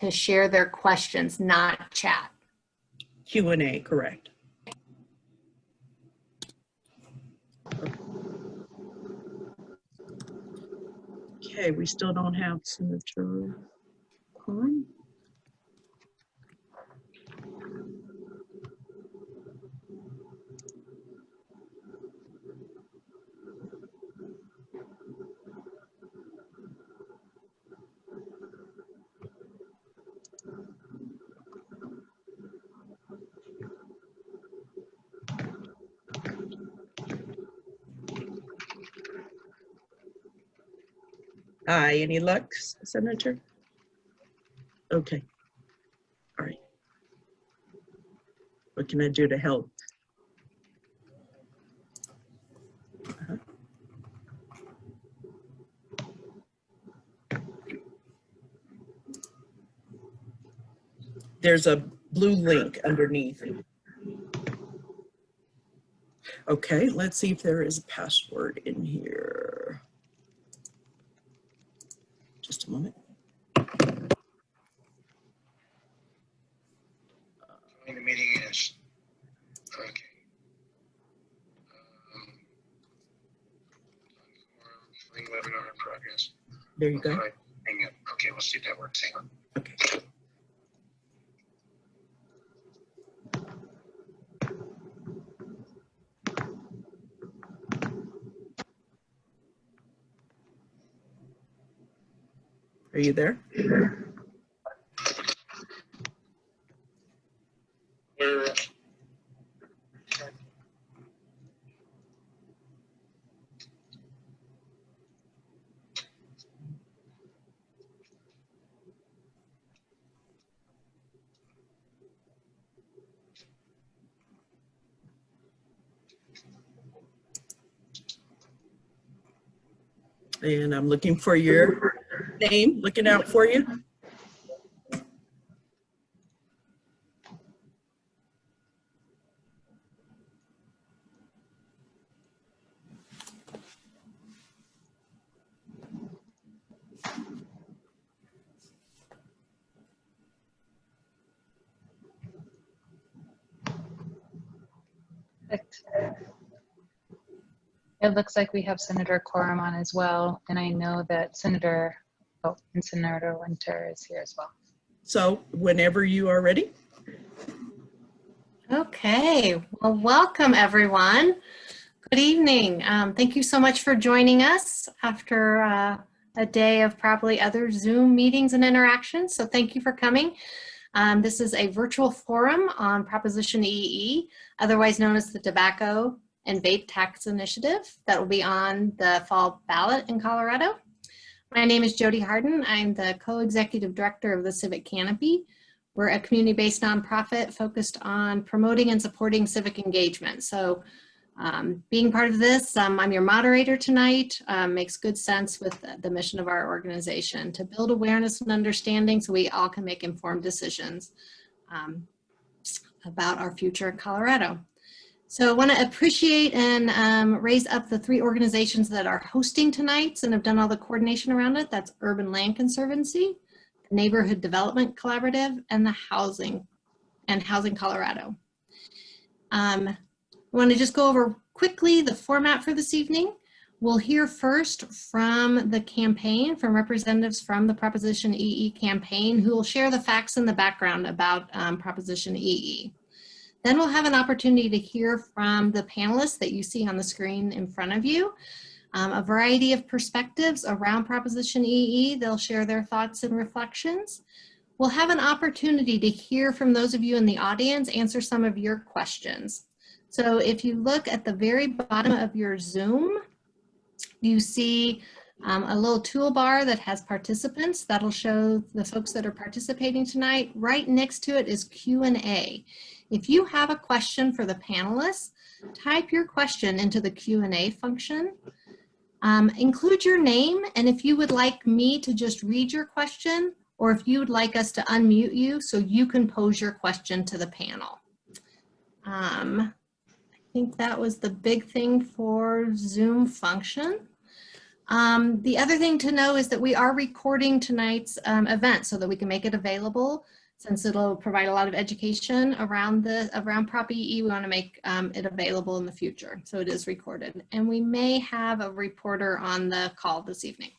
to share their questions, not chat. Q&A, correct. Okay, we still don't have Senator Klein. Hi, any luck, Senator? Okay. All right. What can I do to help? There's a blue link underneath. Okay, let's see if there is a password in here. Just a moment. The meeting is okay. Webinar in progress. There you go. Okay, we'll see if that works. Hang on. Okay. Are you there? And I'm looking for your name, looking out for you. Perfect. It looks like we have Senator Quorum on as well, and I know that Senator Winter is here as well. So whenever you are ready. Okay, well, welcome everyone. Good evening. Thank you so much for joining us after a day of probably other Zoom meetings and interactions. So thank you for coming. This is a virtual forum on Proposition EE, otherwise known as the Tobacco and Vape Tax Initiative that will be on the fall ballot in Colorado. My name is Jody Harden. I'm the co-executive director of the Civic Canopy. We're a community-based nonprofit focused on promoting and supporting civic engagement. So being part of this, I'm your moderator tonight, makes good sense with the mission of our organization to build awareness and understanding so we all can make informed decisions about our future in Colorado. So I want to appreciate and raise up the 3 organizations that are hosting tonight and have done all the coordination around it. That's Urban Land Conservancy, the Neighborhood Development Collaborative, and the Housing Colorado. I want to just go over quickly the format for this evening. We'll hear first from the campaign, from representatives from the Proposition EE campaign, who will share the facts and the background about Proposition EE. Then we'll have an opportunity to hear from the panelists that you see on the screen in front of you, a variety of perspectives around Proposition EE. They'll share their thoughts and reflections. We'll have an opportunity to hear from those of you in the audience, answer some of your questions. So if you look at the very bottom of your Zoom, you see a little toolbar that has participants. That'll show the folks that are participating tonight. Right next to it is Q&A. If you have a question for the panelists, type your question into the Q&A function. Include your name, and if you would like me to just read your question, or if you would like us to unmute you so you can pose your question to the panel. I think that was the big thing for Zoom function. The other thing to know is that we are recording tonight's event so that we can make it available. Since it'll provide a lot of education around Prop EE, we want to make it available in the future. So it is recorded. And we may have a reporter on the call this evening.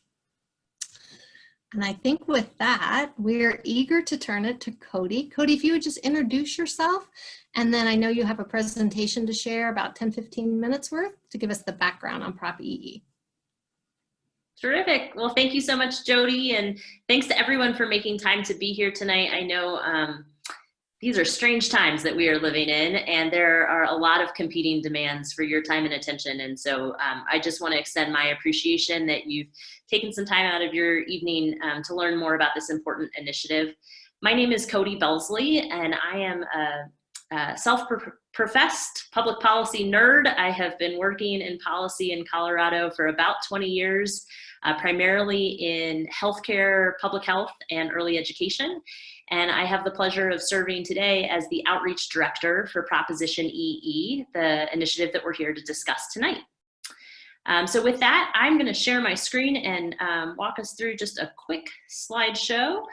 And I think with that, we're eager to turn it to Cody. Cody, if you would just introduce yourself, and then I know you have a presentation to share about 10-15 minutes worth to give us the background on Prop EE. Terrific. Well, thank you so much, Jody, and thanks to everyone for making time to be here tonight. I know these are strange times that we are living in, and there are a lot of competing demands for your time and attention. And so I just want to extend my appreciation that you've taken some time out of your evening to learn more about this important initiative. My name is Cody Belsley, and I am a self-professed public policy nerd. I have been working in policy in Colorado for about 20 years, primarily in healthcare, public health, and early education. And I have the pleasure of serving today as the Outreach Director for Proposition EE, the initiative that we're here to discuss tonight. So with that, I'm going to share my screen and walk us through just a quick slideshow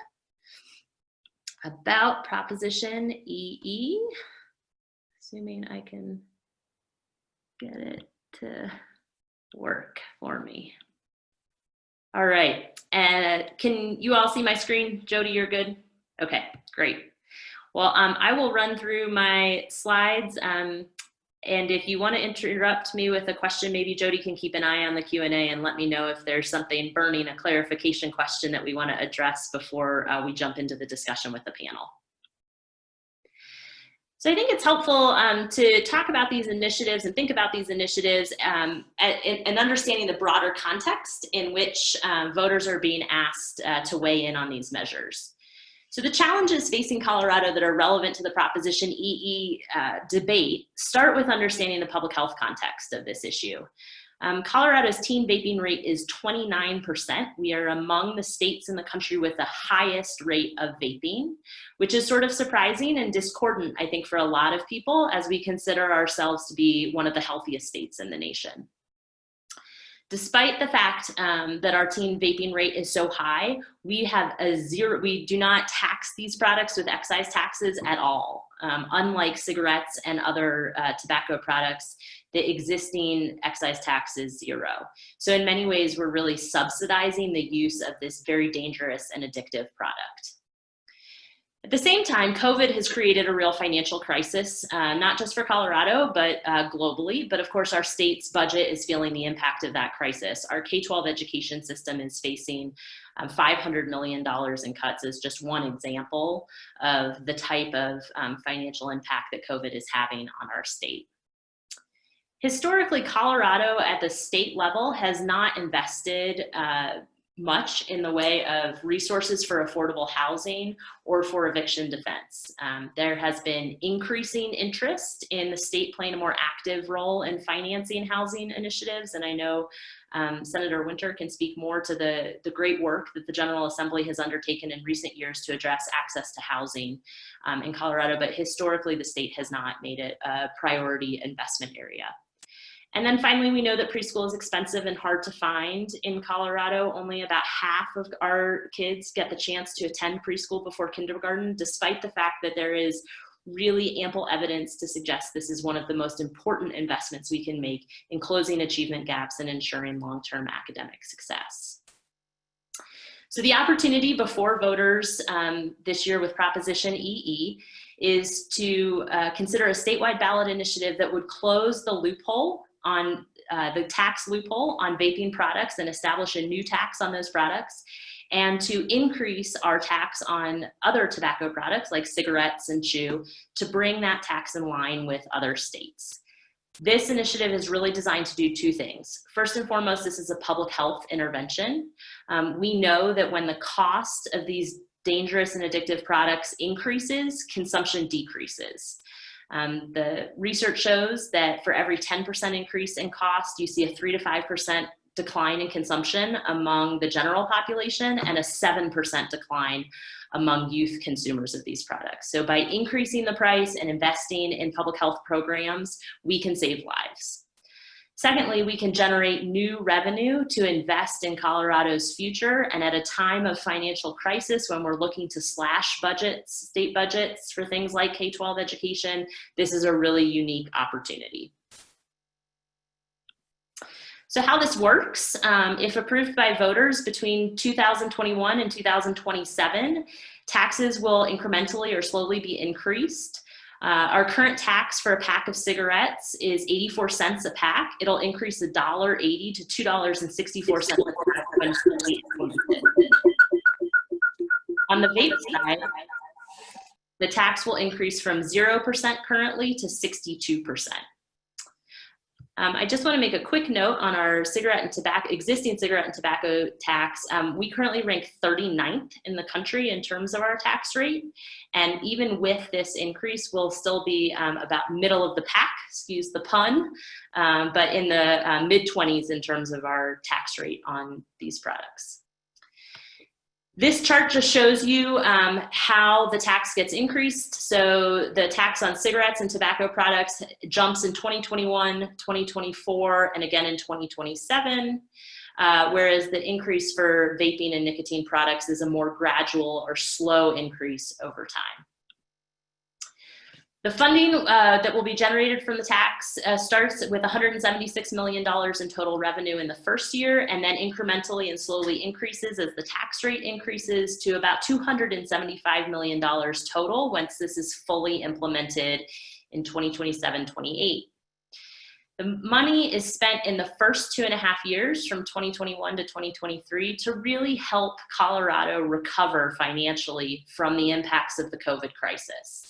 about Proposition EE, assuming I can get it to work for me. All right, and can you all see my screen? Jody, you're good? Okay, great. Well, I will run through my slides, and if you want to interrupt me with a question, maybe Jody can keep an eye on the Q&A and let me know if there's something burning, a clarification question that we want to address before we jump into the discussion with the panel. So I think it's helpful to talk about these initiatives and think about these initiatives and understanding the broader context in which voters are being asked to weigh in on these measures. So the challenges facing Colorado that are relevant to the Proposition EE debate start with understanding the public health context of this issue. Colorado's teen vaping rate is 29%. We are among the states in the country with the highest rate of vaping, which is sort of surprising and discordant, I think, for a lot of people as we consider ourselves to be one of the healthiest states in the nation. Despite the fact that our teen vaping rate is so high, we do not tax these products with excise taxes at all. Unlike cigarettes and other tobacco products, the existing excise tax is zero. So in many ways, we're really subsidizing the use of this very dangerous and addictive product. At the same time, COVID has created a real financial crisis, not just for Colorado, but globally. But of course, our state's budget is feeling the impact of that crisis. Our K-12 education system is facing $500 million in cuts as just one example of the type of financial impact that COVID is having on our state. Historically, Colorado at the state level has not invested much in the way of resources for affordable housing or for eviction defense. There has been increasing interest in the state playing a more active role in financing housing initiatives, and I know Senator Winter can speak more to the great work that the General Assembly has undertaken in recent years to address access to housing in Colorado, but historically the state has not made it a priority investment area. And then finally, we know that preschool is expensive and hard to find in Colorado. Only about half of our kids get the chance to attend preschool before kindergarten, despite the fact that there is really ample evidence to suggest this is one of the most important investments we can make in closing achievement gaps and ensuring long-term academic success. So the opportunity before voters this year with Proposition EE is to consider a statewide ballot initiative that would close the loophole on the tax loophole on vaping products and establish a new tax on those products, and to increase our tax on other tobacco products like cigarettes and chew to bring that tax in line with other states. This initiative is really designed to do two things. First and foremost, this is a public health intervention. We know that when the cost of these dangerous and addictive products increases, consumption decreases. The research shows that for every 10% increase in cost, you see a 3 to 5% decline in consumption among the general population and a 7% decline among youth consumers of these products. So by increasing the price and investing in public health programs, we can save lives. Secondly, we can generate new revenue to invest in Colorado's future. And at a time of financial crisis, when we're looking to slash budgets, state budgets for things like K-12 education, this is a really unique opportunity. So how this works, if approved by voters between 2021 and 2027, taxes will incrementally or slowly be increased. Our current tax for a pack of cigarettes is 84 cents a pack. It'll increase $1.80 to $2.64 a pack when fully implemented. On the vape side, the tax will increase from 0% currently to 62%. I just want to make a quick note on our existing cigarette and tobacco tax. We currently rank 39th in the country in terms of our tax rate. And even with this increase, we'll still be about middle of the pack, excuse the pun, but in the mid-20s in terms of our tax rate on these products. This chart just shows you how the tax gets increased. So the tax on cigarettes and tobacco products jumps in 2021, 2024, and again in 2027, whereas the increase for vaping and nicotine products is a more gradual or slow increase over time. The funding that will be generated from the tax starts with $176 million in total revenue in the first year, and then incrementally and slowly increases as the tax rate increases to about $275 million total once this is fully implemented in 2027-28. The money is spent in the first 2.5 years from 2021 to 2023 to really help Colorado recover financially from the impacts of the COVID crisis.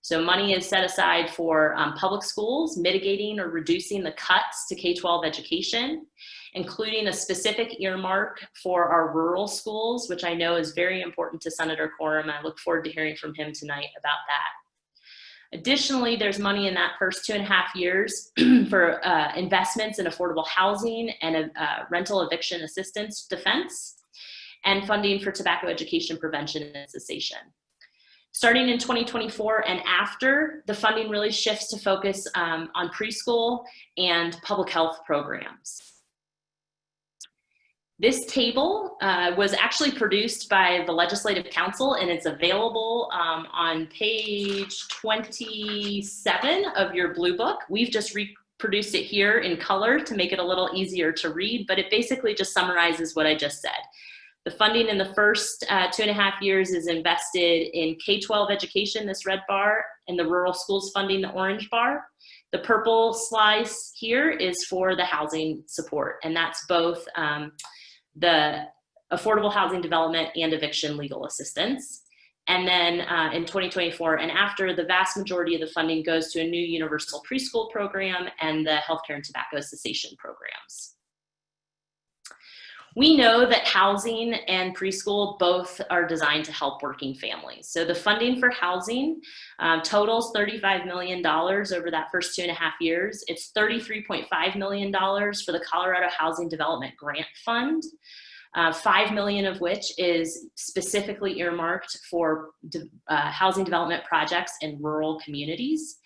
So money is set aside for public schools, mitigating or reducing the cuts to K-12 education, including a specific earmark for our rural schools, which I know is very important to Senator Quorum. I look forward to hearing from him tonight about that. Additionally, there's money in that first 2.5 years for investments in affordable housing and rental eviction assistance defense, and funding for tobacco education prevention and cessation. Starting in 2024 and after, the funding really shifts to focus on preschool and public health programs. This table was actually produced by the Legislative Council, and it's available on page 27 of your Blue Book. We've just reproduced it here in color to make it a little easier to read, but it basically just summarizes what I just said. The funding in the first 2.5 years is invested in K-12 education, this red bar, and the rural schools funding, the orange bar. The purple slice here is for the housing support, and that's both the affordable housing development and eviction legal assistance. And then in 2024 and after, the vast majority of the funding goes to a new universal preschool program and the healthcare and tobacco cessation programs. We know that housing and preschool both are designed to help working families. So the funding for housing totals $35 million over that first 2.5 years. It's $33.5 million for the Colorado Housing Development Grant Fund, $5 million of which is specifically earmarked for housing development projects in rural communities,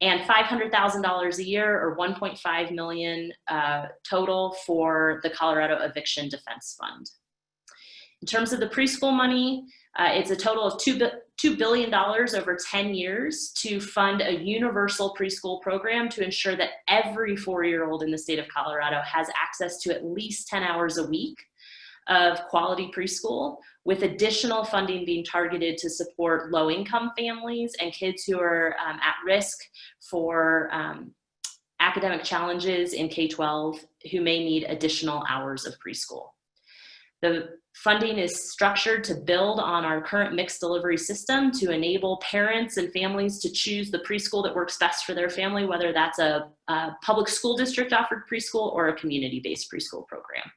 and $500,000 a year, or $1.5 million total, for the Colorado Eviction Defense Fund. In terms of the preschool money, it's a total of $2 billion over 10 years to fund a universal preschool program to ensure that every 4-year-old in the state of Colorado has access to at least 10 hours a week of quality preschool, with additional funding being targeted to support low-income families and kids who are at risk for academic challenges in K-12 who may need additional hours of preschool. The funding is structured to build on our current mixed delivery system to enable parents and families to choose the preschool that works best for their family, whether that's a public school district offered preschool or a community-based preschool program.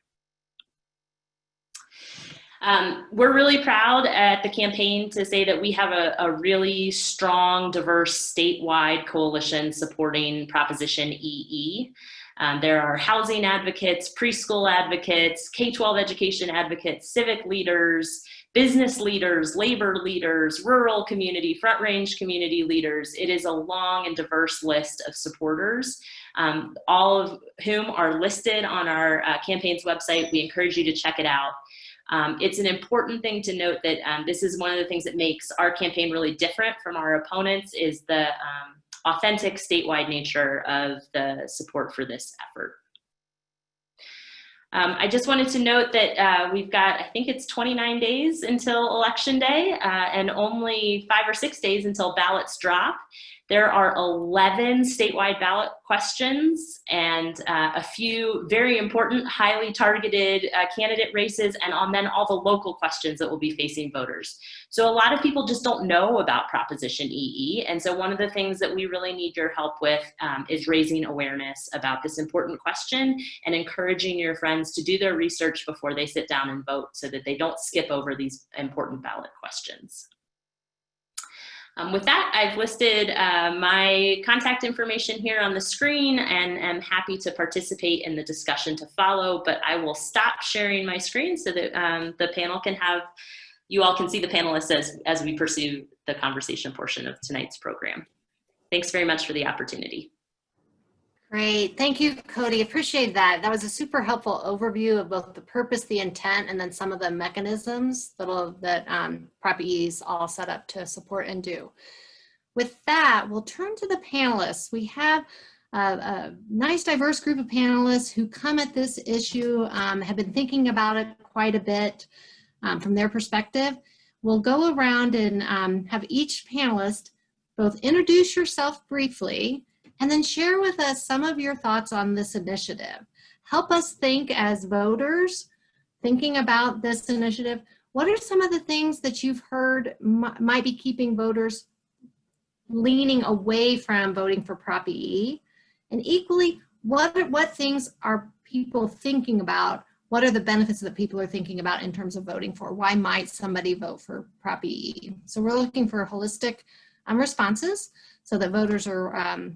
We're really proud at the campaign to say that we have a really strong, diverse statewide coalition supporting Proposition EE. There are housing advocates, preschool advocates, K-12 education advocates, civic leaders, business leaders, labor leaders, rural community, front range community leaders. It is a long and diverse list of supporters, all of whom are listed on our campaign's website. We encourage you to check it out. It's an important thing to note that this is one of the things that makes our campaign really different from our opponents, is the authentic statewide nature of the support for this effort. I just wanted to note that we've got, I think it's 29 days until Election Day, and only 5 or 6 days until ballots drop. There are 11 statewide ballot questions and a few very important, highly targeted candidate races, and then all the local questions that will be facing voters. So a lot of people just don't know about Proposition EE, and so one of the things that we really need your help with is raising awareness about this important question and encouraging your friends to do their research before they sit down and vote so that they don't skip over these important ballot questions. With that, I've listed my contact information here on the screen, and am happy to participate in the discussion to follow, but I will stop sharing my screen so that the panel can you all can see the panelists as we pursue the conversation portion of tonight's program. Thanks very much for the opportunity. Great, thank you, Cody. Appreciate that. That was a super helpful overview of both the purpose, the intent, and then some of the mechanisms that Prop E is all set up to support and do. With that, we'll turn to the panelists. We have a nice diverse group of panelists who come at this issue, have been thinking about it quite a bit from their perspective. We'll go around and have each panelist both introduce yourself briefly and then share with us some of your thoughts on this initiative. Help us think as voters, thinking about this initiative, what are some of the things that you've heard might be keeping voters leaning away from voting for Prop E? And equally, what things are people thinking about? What are the benefits that people are thinking about in terms of voting for? Why might somebody vote for Prop E? So we're looking for holistic responses so that voters are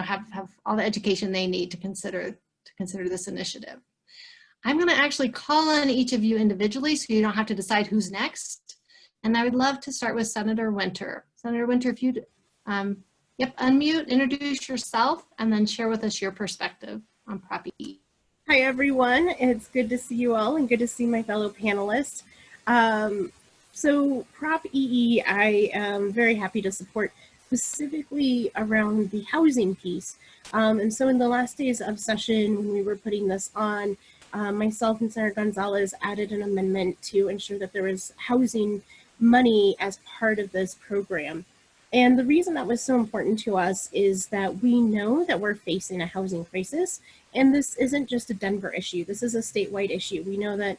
have all the education they need to consider this initiative. I'm going to actually call on each of you individually so you don't have to decide who's next. And I would love to start with Senator Winter. Senator Winter, if you'd unmute, introduce yourself, and then share with us your perspective on Prop E. Hi everyone, it's good to see you all and good to see my fellow panelists. So Prop EE, I am very happy to support, specifically around the housing piece. And so in the last days of session, when we were putting this on, myself and Senator Gonzalez added an amendment to ensure that there was housing money as part of this program. And the reason that was so important to us is that we know that we're facing a housing crisis, and this isn't just a Denver issue. This is a statewide issue. We know that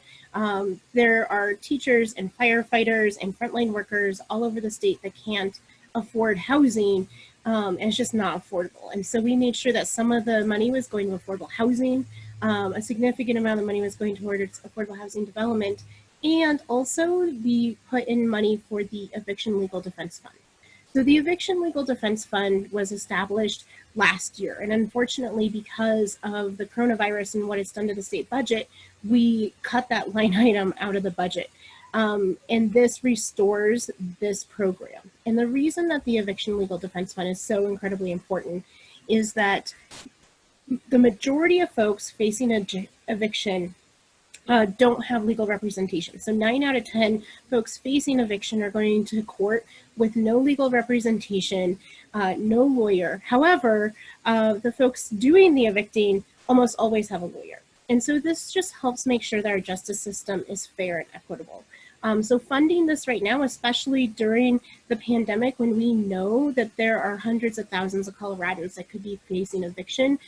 there are teachers and firefighters and frontline workers all over the state that can't afford housing, and it's just not affordable. And so we made sure that some of the money was going to affordable housing, a significant amount of money was going towards affordable housing development, and also we put in money for the Eviction Legal Defense Fund. So the Eviction Legal Defense Fund was established last year, and unfortunately, because of the coronavirus and what it's done to the state budget, we cut that line item out of the budget. And this restores this program. And the reason that the Eviction Legal Defense Fund is so incredibly important is that the majority of folks facing eviction don't have legal representation. So 9 out of 10 folks facing eviction are going to court with no legal representation, no lawyer. However, the folks doing the evicting almost always have a lawyer. And so this just helps make sure that our justice system is fair and equitable. So funding this right now, especially during the pandemic, when we know that there are hundreds of thousands of Coloradans that could be facing eviction,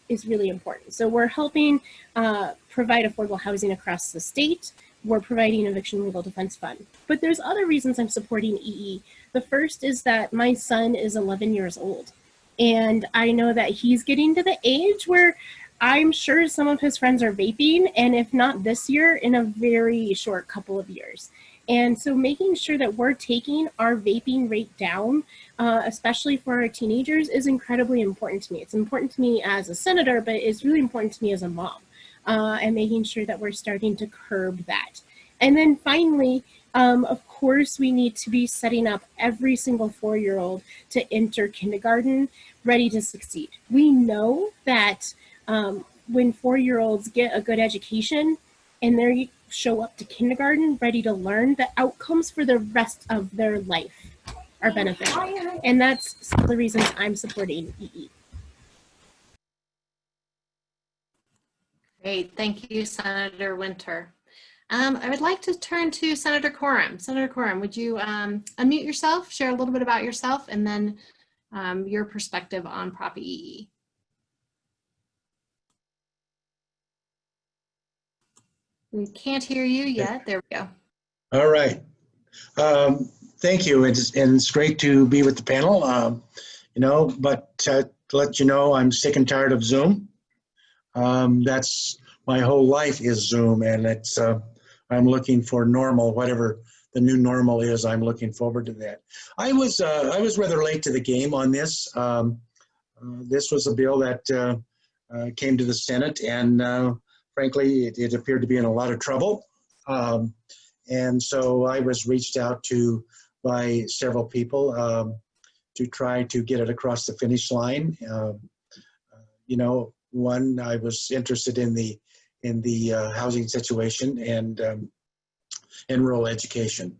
is really important. So we're helping provide affordable housing across the state. We're providing Eviction Legal Defense Fund. But there's other reasons I'm supporting EE. The first is that my son is 11 years old. And I know that he's getting to the age where I'm sure some of his friends are vaping, and if not this year, in a very short couple of years. And so making sure that we're taking our vaping rate down, especially for our teenagers, is incredibly important to me. It's important to me as a senator, but it's really important to me as a mom, and making sure that we're starting to curb that. And then finally, Of course, we need to be setting up every single 4-year-old to enter kindergarten ready to succeed. We know that when 4-year-olds get a good education and they show up to kindergarten ready to learn, the outcomes for the rest of their life are beneficial. And that's some of the reasons I'm supporting EE. Great, thank you, Senator Winter. I would like to turn to Senator Coram. Senator Coram, would you unmute yourself, share a little bit about yourself, and then your perspective on Prop EE? We can't hear you yet. There we go. All right. Thank you. It's great to be with the panel. But to let you know, I'm sick and tired of Zoom. That's my whole life is Zoom, and it's I'm looking for normal, whatever the new normal is. I'm looking forward to that. I was rather late to the game on this. This was a bill that came to the Senate, and frankly, it appeared to be in a lot of trouble. And so I was reached out to by several people to try to get it across the finish line. One, I was interested in the housing situation and rural education.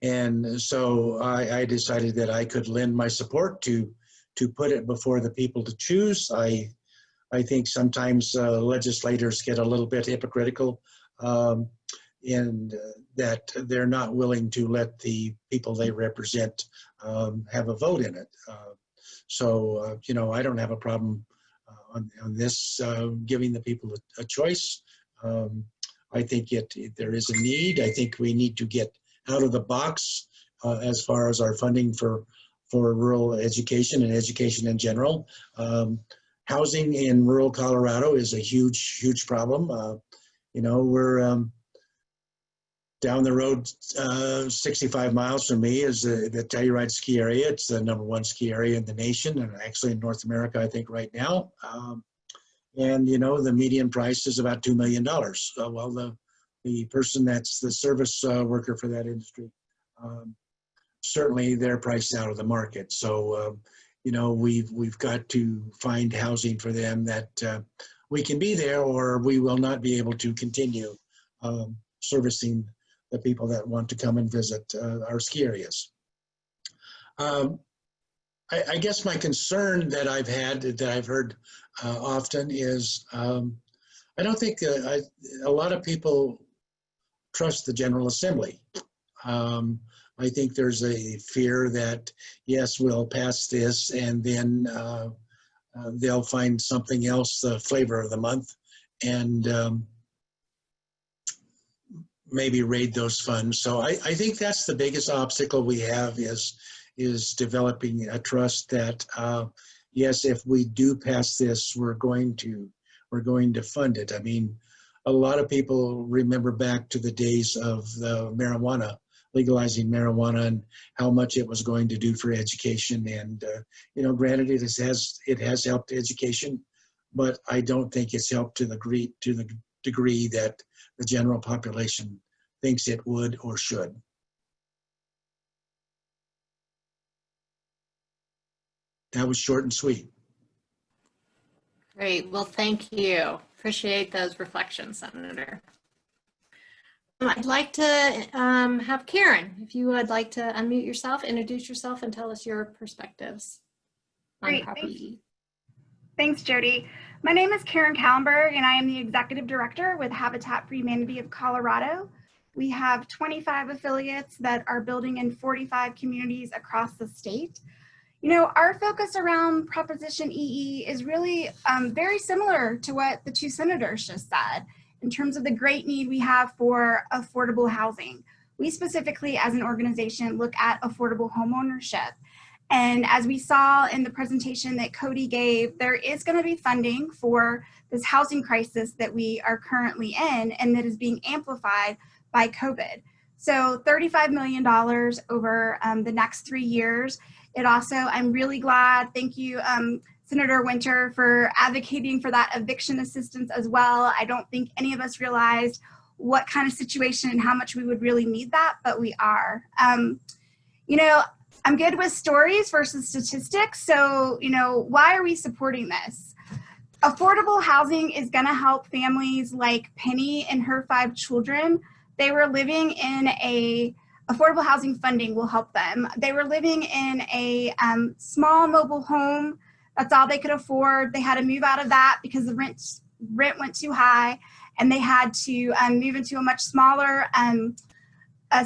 And so I decided that I could lend my support to put it before the people to choose. I think sometimes legislators get a little bit hypocritical in that they're not willing to let the people they represent have a vote in it. I don't have a problem on this giving the people a choice. I think there is a need. I think we need to get out of the box as far as our funding for rural education and education in general. Housing in rural Colorado is a huge, huge problem. We're down the road 65 miles from me is the Telluride ski area. It's the #1 ski area in the nation, and actually in North America, I think, right now. And the median price is about $2 million. Well, the person that's the service worker for that industry, certainly they're priced out of the market. So we've got to find housing for them that we can be there, or we will not be able to continue servicing the people that want to come and visit our ski areas. I guess my concern that I've had, that I've heard often is, I don't think a lot of people trust the General Assembly. I think there's a fear that, yes, we'll pass this and then they'll find something else, the flavor of the month, and maybe raid those funds. So I think that's the biggest obstacle we have is developing a trust that, yes, if we do pass this, we're going to fund it. I mean, a lot of people remember back to the days of the legalizing marijuana and how much it was going to do for education. And granted, it has helped education, but I don't think it's helped to the degree that the general population thinks it would or should. That was short and sweet. Great, well, thank you. Appreciate those reflections, Senator. I'd like to have Karen, if you would like to unmute yourself, introduce yourself, and tell us your perspectives on Great, Prop EE. Thanks, Jody. My name is Karen Kallenberg, and I am the Executive Director with Habitat for Humanity of Colorado. We have 25 affiliates that are building in 45 communities across the state. Our focus around Proposition EE is really very similar to what the two senators just said in terms of the great need we have for affordable housing. We specifically, as an organization, look at affordable homeownership. And as we saw in the presentation that Cody gave, there is going to be funding for this housing crisis that we are currently in and that is being amplified by COVID. So $35 million over the next 3 years. It also, I'm really glad, thank you, Senator Winter, for advocating for that eviction assistance as well. I don't think any of us realized what kind of situation and how much we would really need that, but we are. I'm good with stories versus statistics. So, why are we supporting this? Affordable housing is going to help families like Penny and her 5 children. They were living in affordable housing funding will help them. They were living in a small mobile home. That's all they could afford. They had to move out of that because the rent went too high, and they had to move into a much smaller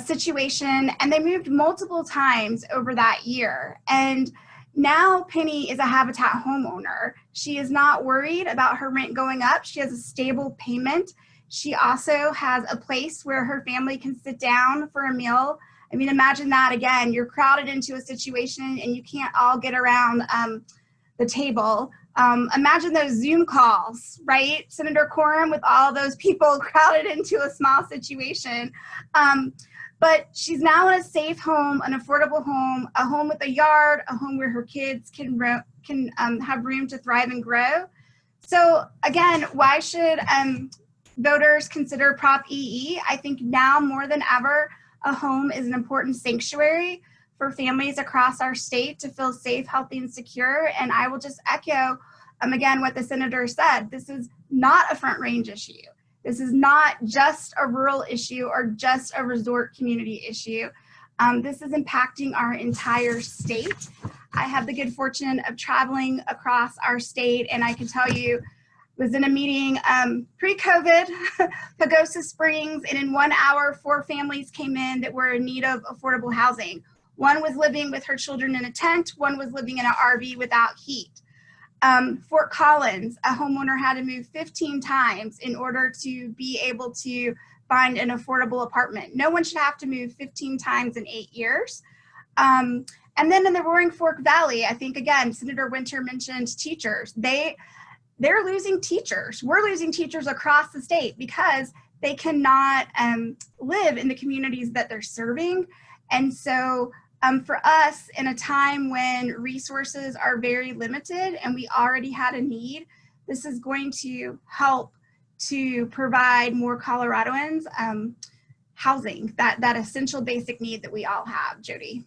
situation. And they moved multiple times over that year. And now Penny is a Habitat homeowner. She is not worried about her rent going up. She has a stable payment. She also has a place where her family can sit down for a meal. I mean, imagine that again. You're crowded into a situation and you can't all get around the table. Imagine those Zoom calls, right? Senator Quorum, with all those people crowded into a small situation. But she's now in a safe home, an affordable home, a home with a yard, a home where her kids can have room to thrive and grow. So again, why should voters consider Prop EE? I think now more than ever, a home is an important sanctuary for families across our state to feel safe, healthy, and secure. And I will just echo, again, what the senator said. This is not a Front Range issue. This is not just a rural issue or just a resort community issue. This is impacting our entire state. I have the good fortune of traveling across our state, and I can tell you, was in a meeting pre-COVID, Pagosa Springs, and in 1 hour, 4 families came in that were in need of affordable housing. One was living with her children in a tent, one was living in an RV without heat. Fort Collins, a homeowner had to move 15 times in order to be able to find an affordable apartment. No one should have to move 15 times in 8 years. And then in the Roaring Fork Valley, I think, again, Senator Winter mentioned teachers. They're losing teachers. We're losing teachers across the state because they cannot live in the communities that they're serving. And so for us, in a time when resources are very limited and we already had a need, this is going to help to provide more Coloradoans housing, that essential basic need that we all have. Jody.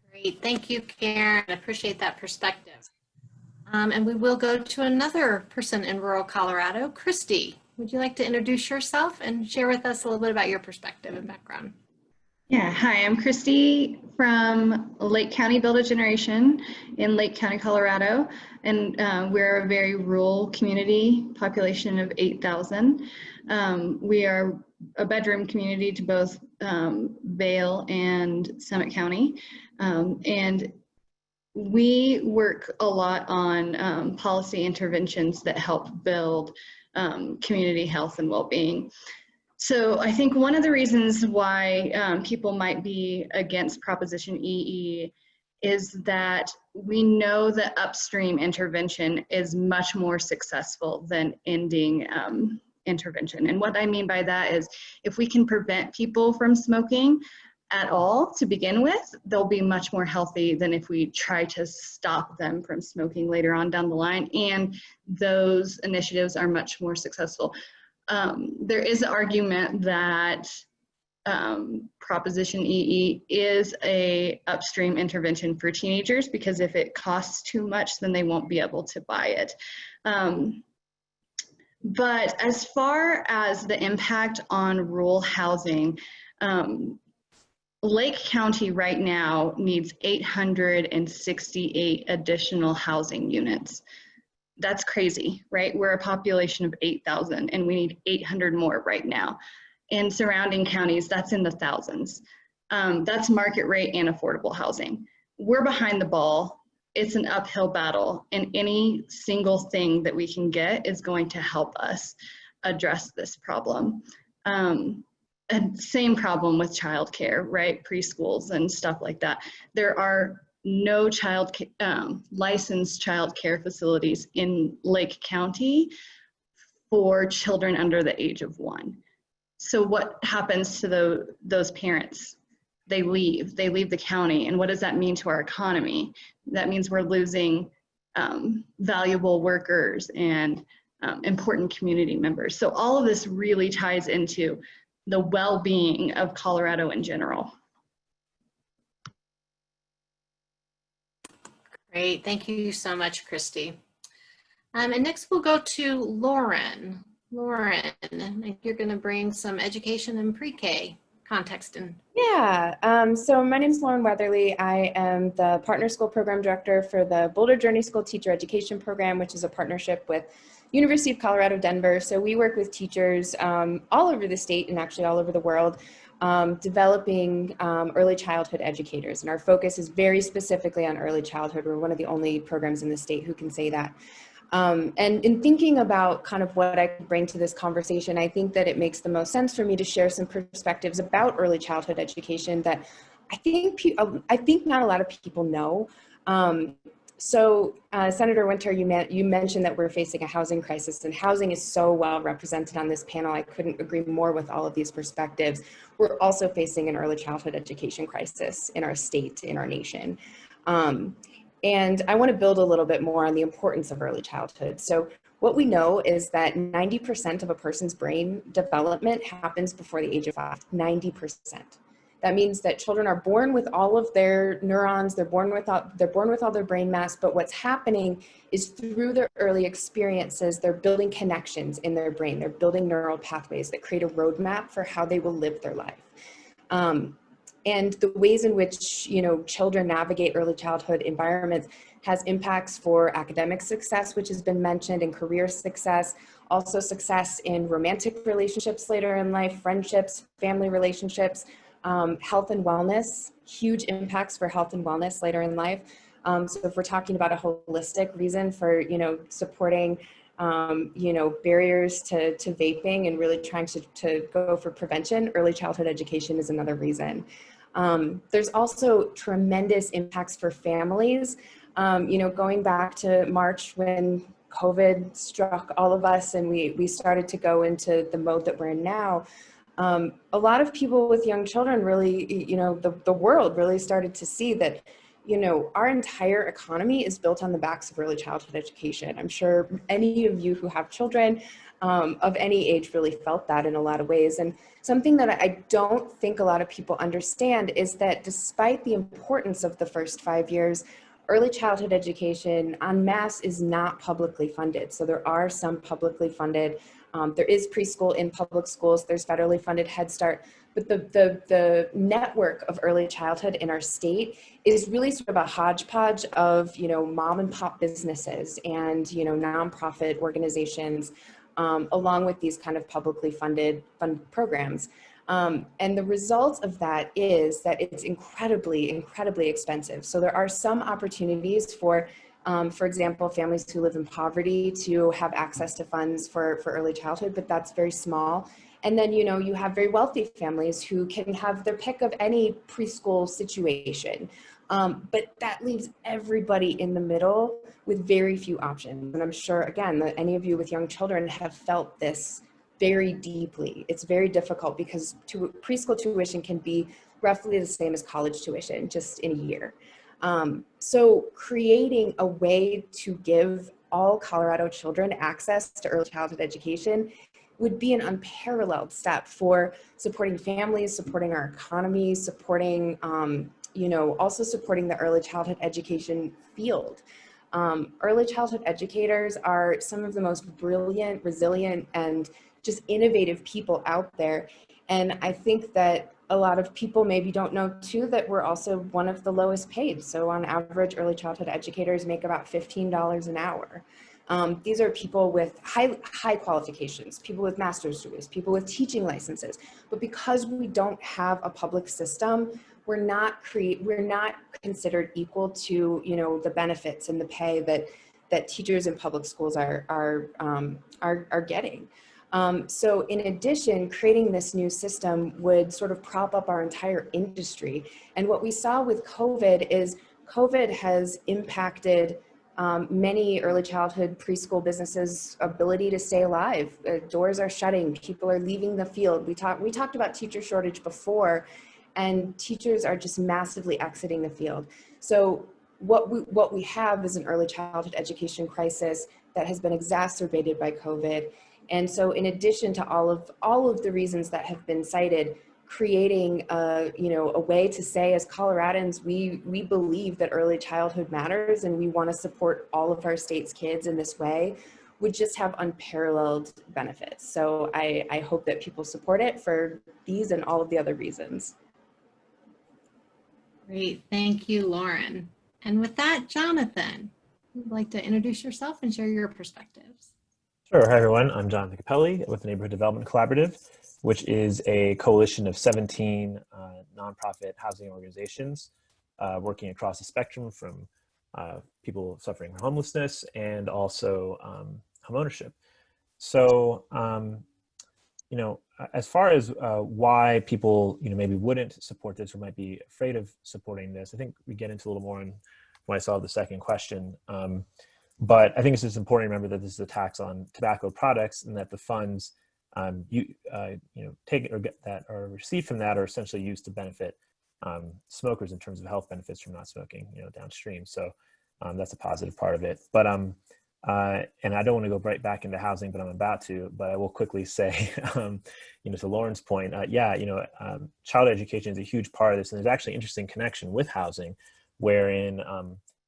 Great, thank you, Karen. I appreciate that perspective. And we will go to another person in rural Colorado. Christy, would you like to introduce yourself and share with us a little bit about your perspective and background? Yeah, hi, I'm Christy from Lake County Build a Generation in Lake County, Colorado. And we're a very rural community, population of 8,000. We are a bedroom community to both Vail and Summit County. And we work a lot on policy interventions that help build community health and well-being. So I think one of the reasons why people might be against Proposition EE is that we know that upstream intervention is much more successful than ending intervention. And what I mean by that is if we can prevent people from smoking at all to begin with, they'll be much more healthy than if we try to stop them from smoking later on down the line. And those initiatives are much more successful. There is an argument that Proposition EE is a upstream intervention for teenagers because if it costs too much, then they won't be able to buy it. But as far as the impact on rural housing, Lake County right now needs 868 additional housing units. That's crazy, right? We're a population of 8,000 and we need 800 more right now. In surrounding counties, that's in the thousands. That's market rate and affordable housing. We're behind the ball. It's an uphill battle, and any single thing that we can get is going to help us address this problem. And same problem with childcare, right? Preschools and stuff like that. There are no licensed child care facilities in Lake County for children under the age of 1. So what happens to those parents? They leave the county. And what does that mean to our economy? That means we're losing valuable workers and important community members. So all of this really ties into the well-being of Colorado in general. Great, thank you so much, Christy. And next we'll go to Lauren. Lauren, I think you're gonna bring some education and pre-K context in. Yeah, so my name is Lauren Weatherly. I am the Partner School Program Director for the Boulder Journey School Teacher Education Program, which is a partnership with University of Colorado, Denver. So we work with teachers all over the state and actually all over the world, developing early childhood educators. And our focus is very specifically on early childhood. We're one of the only programs in the state who can say that. And in thinking about kind of what I could bring to this conversation, I think that it makes the most sense for me to share some perspectives about early childhood education that I think not a lot of people know. Senator Winter, you mentioned that we're facing a housing crisis, and housing is so well represented on this panel. I couldn't agree more with all of these perspectives. We're also facing an early childhood education crisis in our state, in our nation. And I want to build a little bit more on the importance of early childhood. So what we know is that 90% of a person's brain development happens before the age of 5, 90%. That means that children are born with all of their neurons, they're born with all their brain mass, but what's happening is through their early experiences, they're building connections in their brain. They're building neural pathways that create a roadmap for how they will live their life. And the ways in which, children navigate early childhood environments has impacts for academic success, which has been mentioned, and career success, also success in romantic relationships later in life, friendships, family relationships, health and wellness, huge impacts for health and wellness later in life. So if we're talking about a holistic reason for, supporting barriers to vaping and really trying to go for prevention, early childhood education is another reason. There's also tremendous impacts for families. Going back to March when COVID struck all of us and we started to go into the mode that we're in now, a lot of people with young children really, the world really started to see that our entire economy is built on the backs of early childhood education. I'm sure any of you who have children of any age really felt that in a lot of ways. And something that I don't think a lot of people understand is that despite the importance of the first 5 years, early childhood education en masse is not publicly funded. So there are some publicly funded, there is preschool in public schools, there's federally funded Head Start, but the network of early childhood in our state is really sort of a hodgepodge of, mom and pop businesses and, nonprofit organizations, along with these kind of publicly funded programs. And the result of that is that it's incredibly, incredibly expensive. So there are some opportunities for example, families who live in poverty to have access to funds for early childhood, but that's very small. And then, you have very wealthy families who can have their pick of any preschool situation. But that leaves everybody in the middle with very few options. And I'm sure, again, that any of you with young children have felt this very deeply. It's very difficult because preschool tuition can be roughly the same as college tuition, just in a year. So creating a way to give all Colorado children access to early childhood education would be an unparalleled step for supporting families, supporting our economy, supporting, also supporting the early childhood education field. Early childhood educators are some of the most brilliant, resilient, and just innovative people out there. And I think that a lot of people maybe don't know too that we're also one of the lowest paid. So on average, early childhood educators make about $15 an hour. These are people with high qualifications, people with master's degrees, people with teaching licenses. But because we don't have a public system, we're not considered equal to the benefits and the pay that teachers in public schools are getting. So in addition, creating this new system would sort of prop up our entire industry. And what we saw with COVID is COVID has impacted many early childhood preschool businesses' ability to stay alive. Doors are shutting, people are leaving the field. We talked about teacher shortage before, and teachers are just massively exiting the field. So what we have is an early childhood education crisis that has been exacerbated by COVID. And so in addition to all of the reasons that have been cited, creating a way to say, as Coloradans, we believe that early childhood matters and we want to support all of our state's kids in this way would just have unparalleled benefits. So I hope that people support it for these and all of the other reasons. Great, thank you, Lauren. And with that, Jonathan, would you like to introduce yourself and share your perspectives? Sure. Hi, everyone. I'm Jonathan Capelli with the Neighborhood Development Collaborative, which is a coalition of 17 nonprofit housing organizations working across the spectrum from people suffering from homelessness and also homeownership. So, as far as why people, maybe wouldn't support this or might be afraid of supporting this, I think we get into a little more in when I saw the second question. But I think it's just important to remember that this is a tax on tobacco products and that the funds take or get that or received from that are essentially used to benefit smokers in terms of health benefits from not smoking, downstream. So that's a positive part of it. But and I don't want to go right back into housing, but I'm about to. But I will quickly say, to Lauren's point, child education is a huge part of this, and there's actually an interesting connection with housing, wherein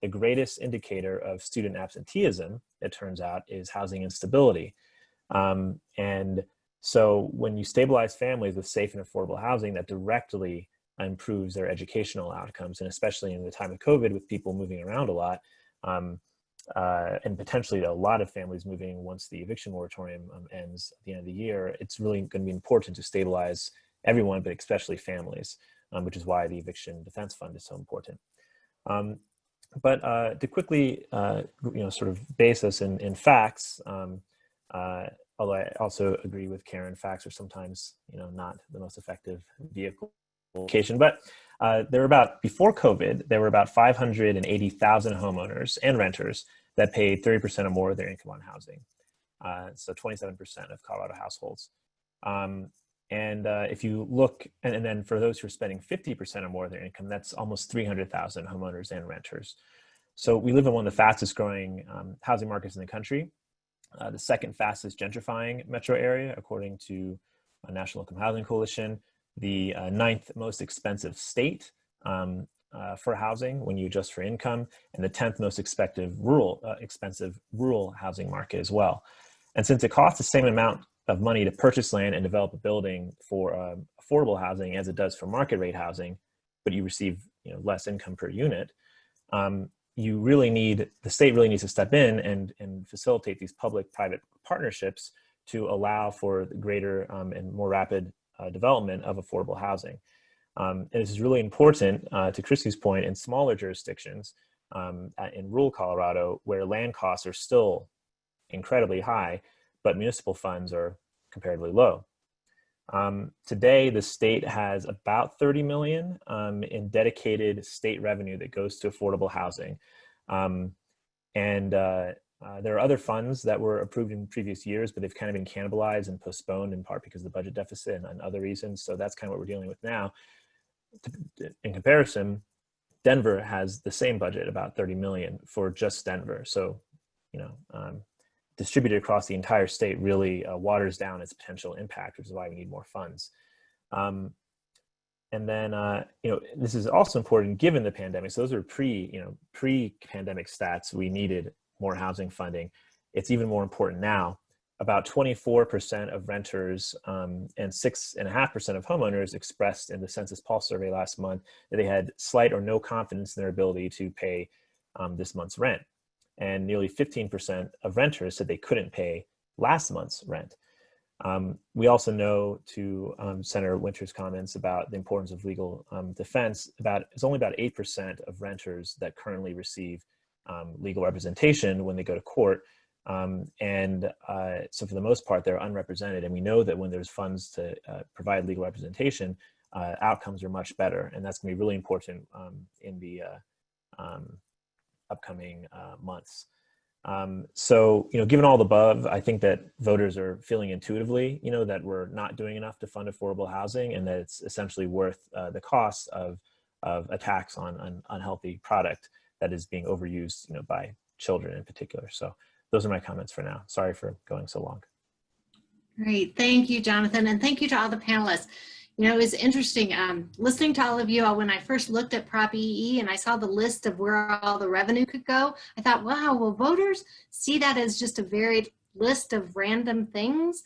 the greatest indicator of student absenteeism, it turns out, is housing instability. And so when you stabilize families with safe and affordable housing, that directly improves their educational outcomes, and especially in the time of COVID with people moving around a lot, and potentially a lot of families moving once the eviction moratorium ends at the end of the year, it's really going to be important to stabilize everyone, but especially families, which is why the Eviction Defense Fund is so important. But to quickly, sort of base us in facts, although I also agree with Karen, facts are sometimes, not the most effective vehicle. But before COVID, there were about 580,000 homeowners and renters that paid 30% or more of their income on housing. So 27% of Colorado households. If you look, and then for those who are spending 50% or more of their income, that's almost 300,000 homeowners and renters. So we live in one of the fastest growing housing markets in the country, the second fastest gentrifying metro area, according to a National Income Housing Coalition, the ninth most expensive state for housing when you adjust for income, and the 10th most expensive rural housing market as well. And since it costs the same amount of money to purchase land and develop a building for affordable housing as it does for market rate housing, but you receive less income per unit, the state really needs to step in and facilitate these public-private partnerships to allow for the greater and more rapid development of affordable housing. And this is really important, to Christy's point, in smaller jurisdictions, in rural Colorado, where land costs are still incredibly high, but municipal funds are comparatively low. Today, the state has about 30 million in dedicated state revenue that goes to affordable housing. There are other funds that were approved in previous years, but they've kind of been cannibalized and postponed in part because of the budget deficit and other reasons. So that's kind of what we're dealing with now. In comparison, Denver has the same budget, about 30 million for just Denver. So, distributed across the entire state really waters down its potential impact, which is why we need more funds. This is also important given the pandemic. So those are pre-pandemic stats. We needed more housing funding. It's even more important now. About 24% of renters and 6.5% of homeowners expressed in the Census Pulse survey last month that they had slight or no confidence in their ability to pay this month's rent. And nearly 15% of renters said they couldn't pay last month's rent. We also know, to Senator Winter's comments about the importance of legal defense, it's only about 8% of renters that currently receive legal representation when they go to court. So for the most part, they're unrepresented. And we know that when there's funds to provide legal representation, outcomes are much better. And that's going to be really important in the upcoming months. Given all the above, I think that voters are feeling intuitively, that we're not doing enough to fund affordable housing, and that it's essentially worth the cost of a tax on an unhealthy product that is being overused, by children in particular. So those are my comments for now. Sorry for going so long. Great. Thank you, Jonathan. And thank you to all the panelists. You know, it was interesting listening to all of you. When I first looked at Prop EE and I saw the list of where all the revenue could go, I thought, wow, will voters see that as just a varied list of random things?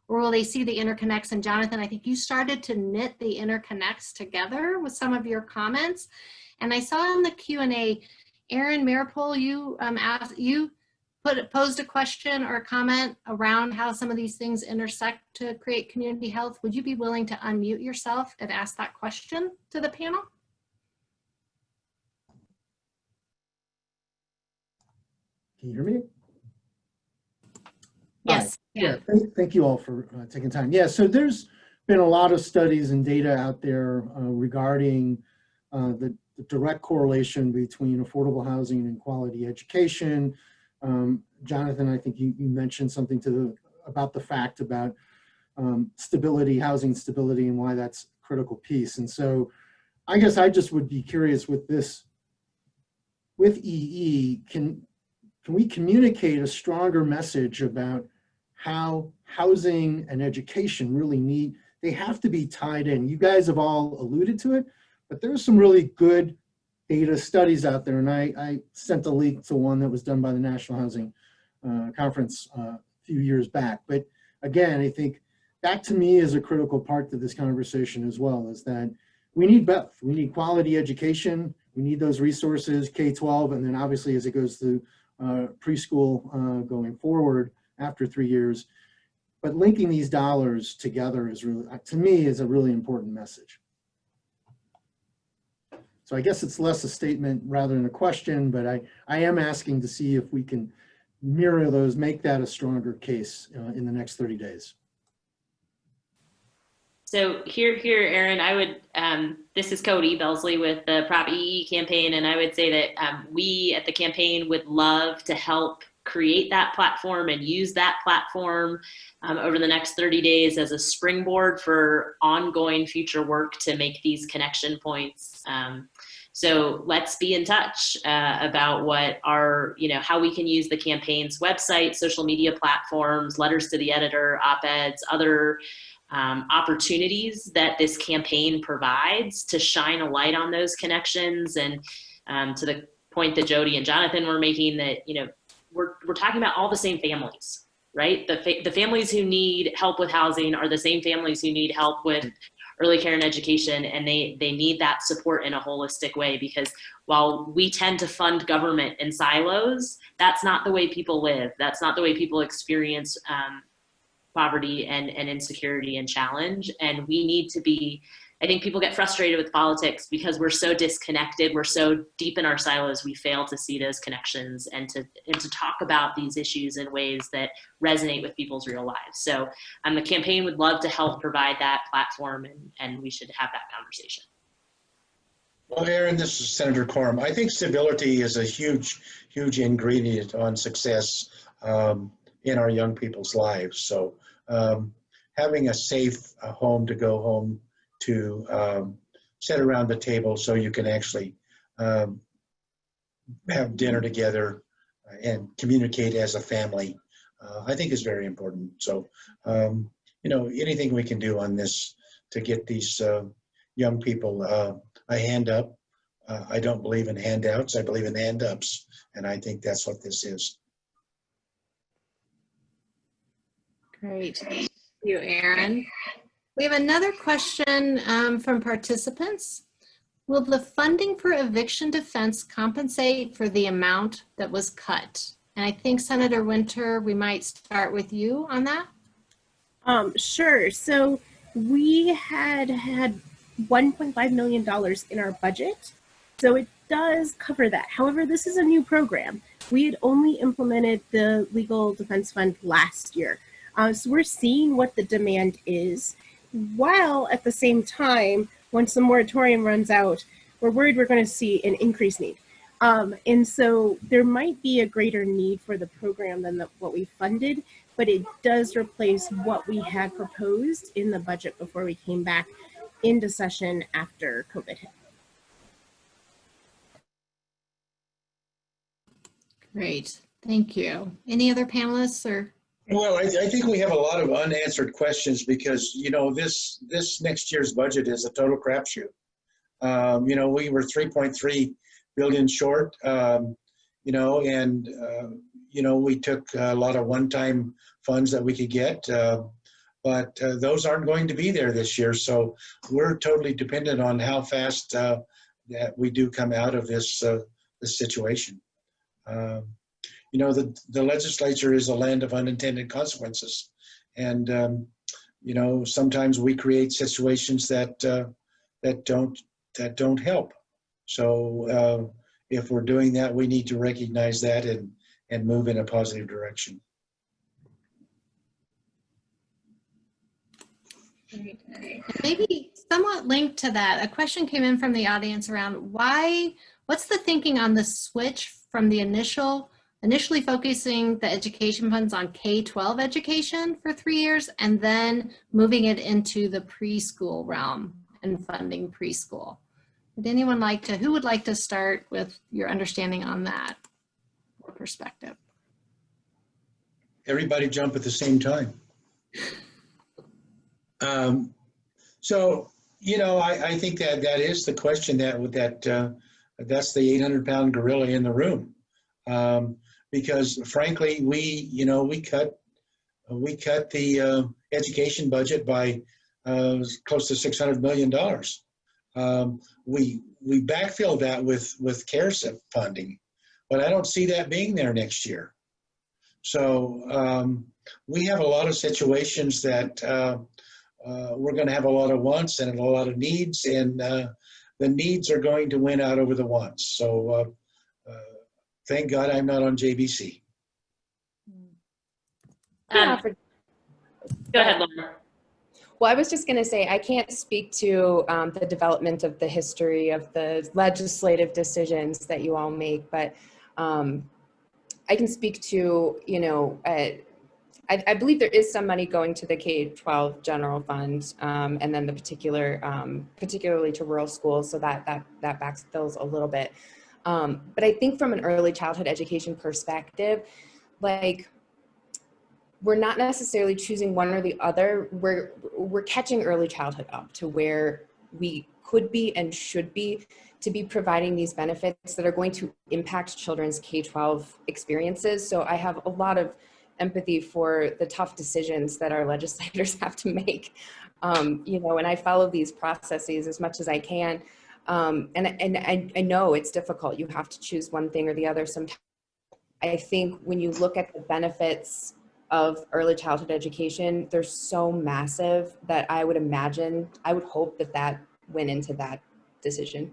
Or will they see the interconnects? And Jonathan, I think you started to knit the interconnects together with some of your comments. And I saw in the Q&A, Aaron Maripol, you posed a question or a comment around how some of these things intersect to create community health. Would you be willing to unmute yourself and ask that question to the panel? Can you hear me? Yes. Yeah. Thank you all for taking time. Yeah, so there's been a lot of studies and data out there regarding the direct correlation between affordable housing and quality education. Jonathan, I think you mentioned something about the fact about stability, housing stability, and why that's a critical piece. And so I guess I just would be curious with this, with EE, can we communicate a stronger message about how housing and education really they have to be tied in? You guys have all alluded to it, but there's some really good data studies out there. And I sent a link to one that was done by the National Housing Conference a few years back. But again, I think that to me is a critical part to this conversation as well, is that we need both. We need quality education. We need those resources, K-12, and then obviously as it goes through preschool going forward after 3 years. But linking these dollars together is really, to me, is a really important message. So I guess it's less a statement rather than a question, but I am asking to see if we can mirror those, make that a stronger case in the next 30 days. So here, Aaron, I would, this is Cody Belsley with the Prop EE campaign, and I would say that we at the campaign would love to help create that platform and use that platform over the next 30 days as a springboard for ongoing future work to make these connection points. So let's be in touch about what our, how we can use the campaign's website, social media platforms, letters to the editor, op-eds, other opportunities that this campaign provides to shine a light on those connections. And to the point that Jody and Jonathan were making, that, we're talking about all the same families, right? The families who need help with housing are the same families who need help with early care and education, and they need that support in a holistic way, because while we tend to fund government in silos, that's not the way people live. That's not the way people experience poverty and insecurity and challenge. And we need to be, I think people get frustrated with politics because we're so disconnected, we're so deep in our silos, we fail to see those connections and to talk about these issues in ways that resonate with people's real lives. So the campaign would love to help provide that platform, and we should have that conversation. Well, Aaron, this is Senator Quorum. I think stability is a huge ingredient on success in our young people's lives. So having a safe home to go home to, sit around the table so you can actually have dinner together and communicate as a family, I think is very important. So, anything we can do on this to get these young people a hand up. I don't believe in handouts, I believe in hand ups, and I think that's what this is. Great, thank you, Aaron. We have another question from participants. Will the funding for eviction defense compensate for the amount that was cut? And I think Senator Winter, we might start with you on that. Sure. So we had $1.5 million in our budget. So it does cover that. However, this is a new program. We had only implemented the Legal Defense Fund last year. So we're seeing what the demand is, while at the same time, once the moratorium runs out, we're worried we're going to see an increased need. And so there might be a greater need for the program than what we funded, but it does replace what we had proposed in the budget before we came back into session after COVID hit. Great. Thank you. Any other panelists or? Well, I think we have a lot of unanswered questions because, you know, this next year's budget is a total crapshoot. You know, we were 3.3 billion short, you know, and, you know, we took a lot of one-time funds that we could get, but those aren't going to be there this year. So we're totally dependent on how fast that we do come out of this, this situation. You know, the legislature is a land of unintended consequences. And, you know, sometimes we create situations that, that don't help. So if we're doing that, we need to recognize that and move in a positive direction. Maybe somewhat linked to that, a question came in from the audience around what's the thinking on the switch from the initially focusing the education funds on K-12 education for 3 years and then moving it into the preschool realm and funding preschool. Would anyone like to, who would like to start with your understanding on that or perspective? Everybody jump at the same time. So, you know, I think that is the question that's the 800-pound gorilla in the room. Because frankly, we cut the education budget by close to $600 million. We backfilled that with CARES funding, but I don't see that being there next year. So we have a lot of situations that we're going to have a lot of wants and a lot of needs, and the needs are going to win out over the wants. So thank God I'm not on JBC. Go ahead, Laura. Well, I was just going to say, I can't speak to the development of the history of the legislative decisions that you all make, but I can speak to, you know, I believe there is some money going to the K-12 general fund, and then the particularly to rural schools, so that backfills a little bit. But I think from an early childhood education perspective, like, we're not necessarily choosing one or the other. We're catching early childhood up to where we could be and should be to be providing these benefits that are going to impact children's K-12 experiences. So I have a lot of empathy for the tough decisions that our legislators have to make. You know, and I follow these processes as much as I can. And I know it's difficult. You have to choose one thing or the other sometimes. I think when you look at the benefits of early childhood education, they're so massive that I would hope that went into that decision.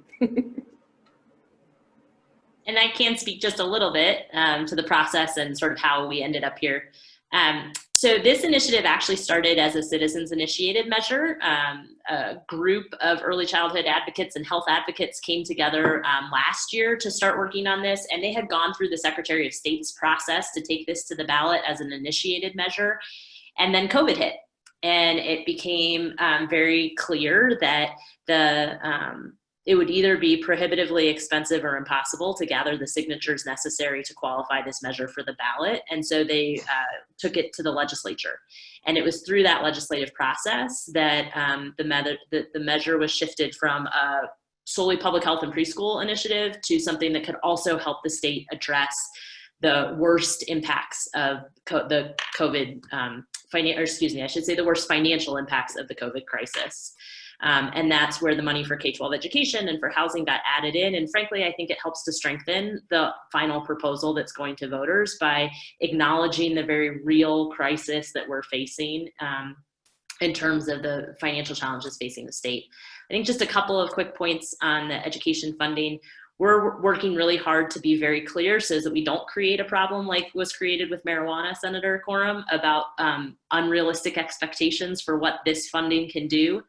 And I can speak just a little bit to the process and sort of how we ended up here. So this initiative actually started as a citizens initiated measure. A group of early childhood advocates and health advocates came together last year to start working on this, and they had gone through the Secretary of State's process to take this to the ballot as an initiated measure. And then COVID hit, and it became very clear that it would either be prohibitively expensive or impossible to gather the signatures necessary to qualify this measure for the ballot. And so they took it to the legislature. And it was through that legislative process that the measure was shifted from a solely public health and preschool initiative to something that could also help the state address the worst impacts of the COVID, the worst financial impacts of the COVID crisis. And that's where the money for K-12 education and for housing got added in. And frankly, I think it helps to strengthen the final proposal that's going to voters by acknowledging the very real crisis that we're facing in terms of the financial challenges facing the state. I think just a couple of quick points on the education funding. We're working really hard to be very clear so that we don't create a problem like was created with marijuana, Senator Coram, about unrealistic expectations for what this funding can do.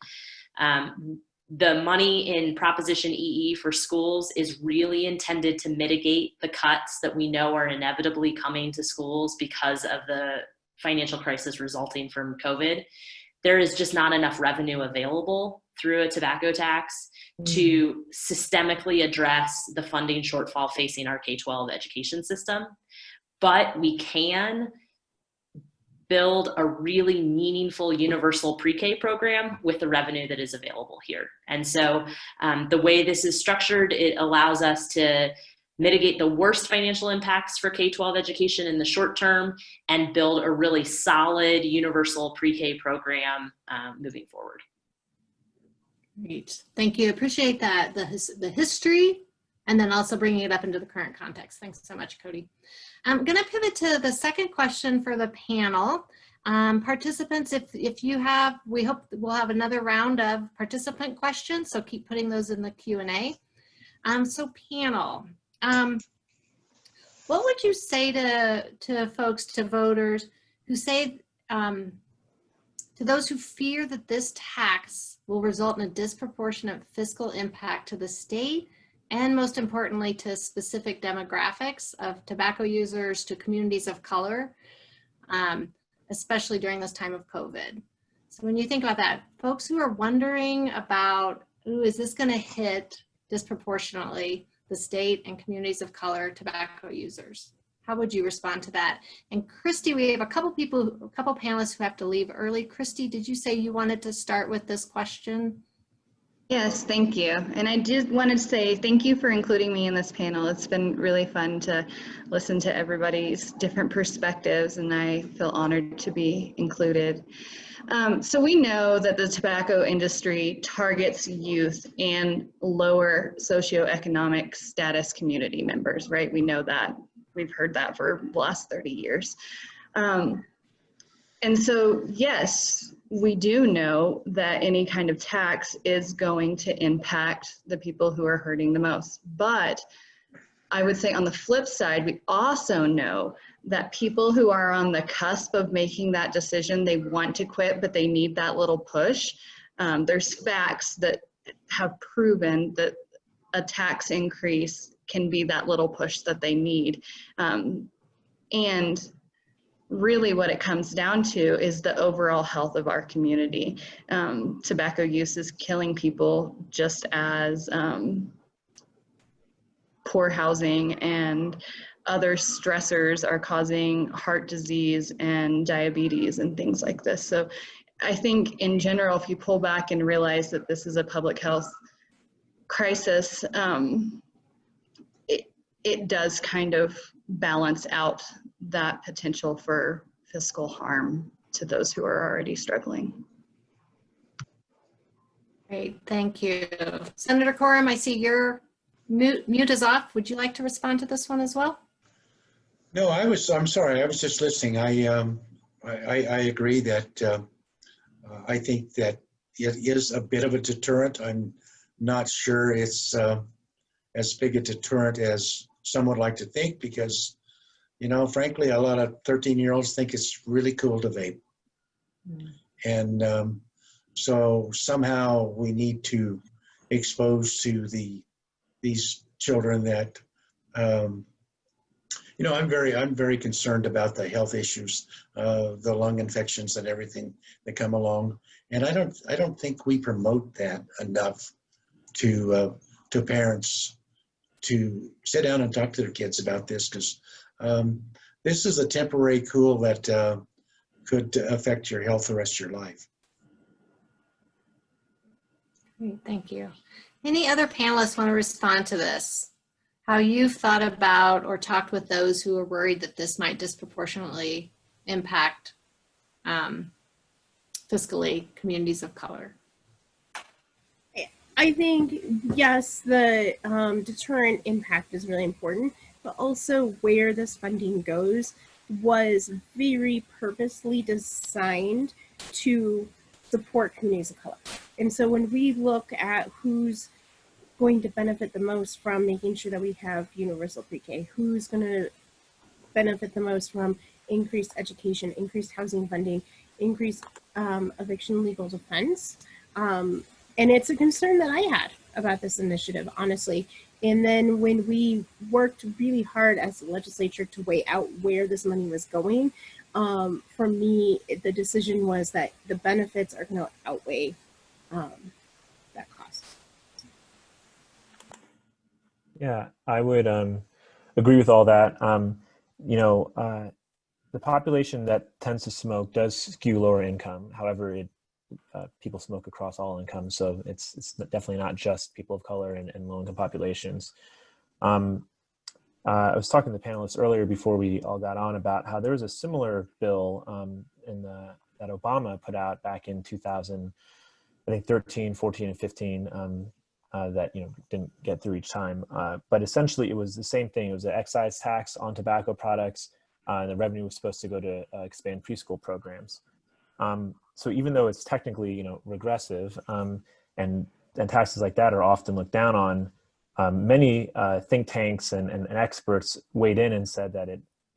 The money in Proposition EE for schools is really intended to mitigate the cuts that we know are inevitably coming to schools because of the financial crisis resulting from COVID. There is just not enough revenue available through a tobacco tax to systemically address the funding shortfall facing our K-12 education system. but we can build a really meaningful universal pre-K program with the revenue that is available here. And so the way this is structured, it allows us to mitigate the worst financial impacts for K-12 education in the short term and build a really solid universal pre-K program moving forward. Great, thank you. Appreciate that, the history, and then also bringing it up into the current context. Thanks so much, Cody. I'm going to pivot to the second question for the panel. Participants, if you have, we hope we'll have another round of participant questions, so keep putting those in the Q&A. So panel, what would you say to folks, to voters who say, to those who fear that this tax will result in a disproportionate fiscal impact to the state and most importantly to specific demographics of tobacco users, to communities of color, especially during this time of COVID? So when you think about that, folks who are wondering about, ooh, is this going to hit disproportionately the state and communities of color tobacco users? How would you respond to that? And Christy, we have a couple panelists who have to leave early. Christy, did you say you wanted to start with this question? Yes, thank you. And I just wanted to say thank you for including me in this panel. It's been really fun to listen to everybody's different perspectives, and I feel honored to be included. So we know that the tobacco industry targets youth and lower socioeconomic status community members, right? We know that. We've heard that for the last 30 years. And so, yes, we do know that any kind of tax is going to impact the people who are hurting the most. But I would say on the flip side, we also know that people who are on the cusp of making that decision, they want to quit, but they need that little push. There's facts that have proven that a tax increase can be that little push that they need. And really what it comes down to is the overall health of our community. Tobacco use is killing people just as poor housing and other stressors are causing heart disease and diabetes and things like this. So I think in general, if you pull back and realize that this is a public health crisis, it does kind of balance out that potential for fiscal harm to those who are already struggling. Great, thank you. Senator Coram, I see your mute is off. Would you like to respond to this one as well? No, I'm sorry, I was just listening. I agree that I think that it is a bit of a deterrent. I'm not sure it's as big a deterrent as some would like to think, because, you know, frankly, a lot of 13-year-olds think it's really cool to vape. And so somehow we need to expose to these children that, you know, I'm very concerned about the health issues, the lung infections and everything that come along. And I don't think we promote that enough to parents to sit down and talk to their kids about this, because this is a temporary cool that could affect your health the rest of your life. Great, thank you. Any other panelists want to respond to this? How you've thought about or talked with those who are worried that this might disproportionately impact fiscally communities of color? I think, yes, the deterrent impact is really important, but also where this funding goes was very purposely designed to support communities of color. And so when we look at who's going to benefit the most from making sure that we have universal pre-K, who's going to benefit the most from increased education, increased housing funding, increased eviction legal defense, and it's a concern that I had about this initiative, honestly. And then when we worked really hard as a legislature to weigh out where this money was going, for me, the decision was that the benefits are going to outweigh that cost. Yeah, I would agree with all that. you know, the population that tends to smoke does skew lower income. However, people smoke across all incomes, so it's definitely not just people of color and low-income populations. I was talking to the panelists earlier before we all got on about how there was a similar bill that Obama put out back in 2000, I think 13, 14, and 15 that didn't get through each time. But essentially, it was the same thing. It was an excise tax on tobacco products, and the revenue was supposed to go to expand preschool programs. So even though it's technically regressive, and taxes like that are often looked down on, many think tanks and experts weighed in and said that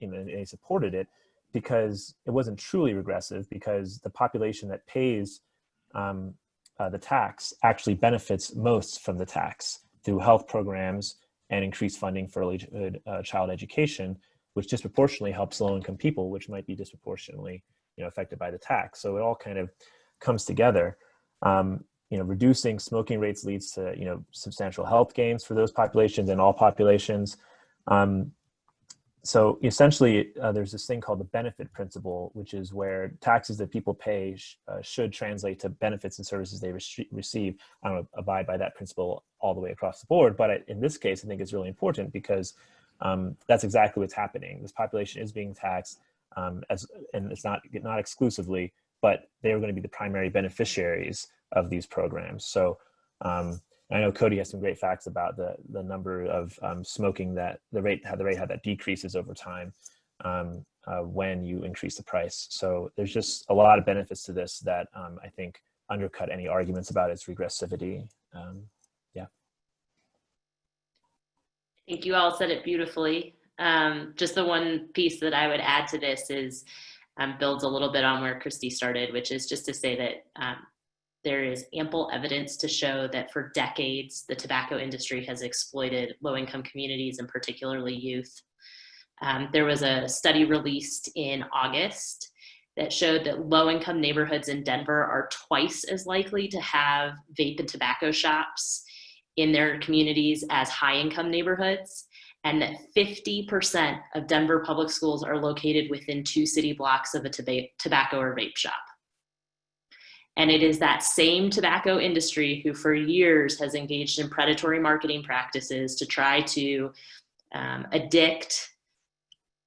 they supported it because it wasn't truly regressive, because the population that pays the tax actually benefits most from the tax through health programs and increased funding for early child education, which disproportionately helps low-income people, which might be disproportionately affected by the tax. So it all kind of comes together. Reducing smoking rates leads to substantial health gains for those populations and all populations. So essentially, there's this thing called the benefit principle, which is where taxes that people pay should translate to benefits and services they receive. I don't abide by that principle all the way across the board, but in this case, I think it's really important because that's exactly what's happening. This population is being taxed, and it's not exclusively, but they're going to be the primary beneficiaries of these programs. So I know Cody has some great facts about the number of smoking, that the rate how that decreases over time when you increase the price. So there's just a lot of benefits to this that I think undercut any arguments about its regressivity. Yeah. I think you all said it beautifully. Just the one piece that I would add to this is builds a little bit on where Christy started, which is just to say that there is ample evidence to show that for decades, the tobacco industry has exploited low-income communities and particularly youth. There was a study released in August that showed that low-income neighborhoods in Denver are twice as likely to have vape and tobacco shops in their communities as high-income neighborhoods, and that 50% of Denver public schools are located within 2 city blocks of a tobacco or vape shop. And it is that same tobacco industry who for years has engaged in predatory marketing practices to try to addict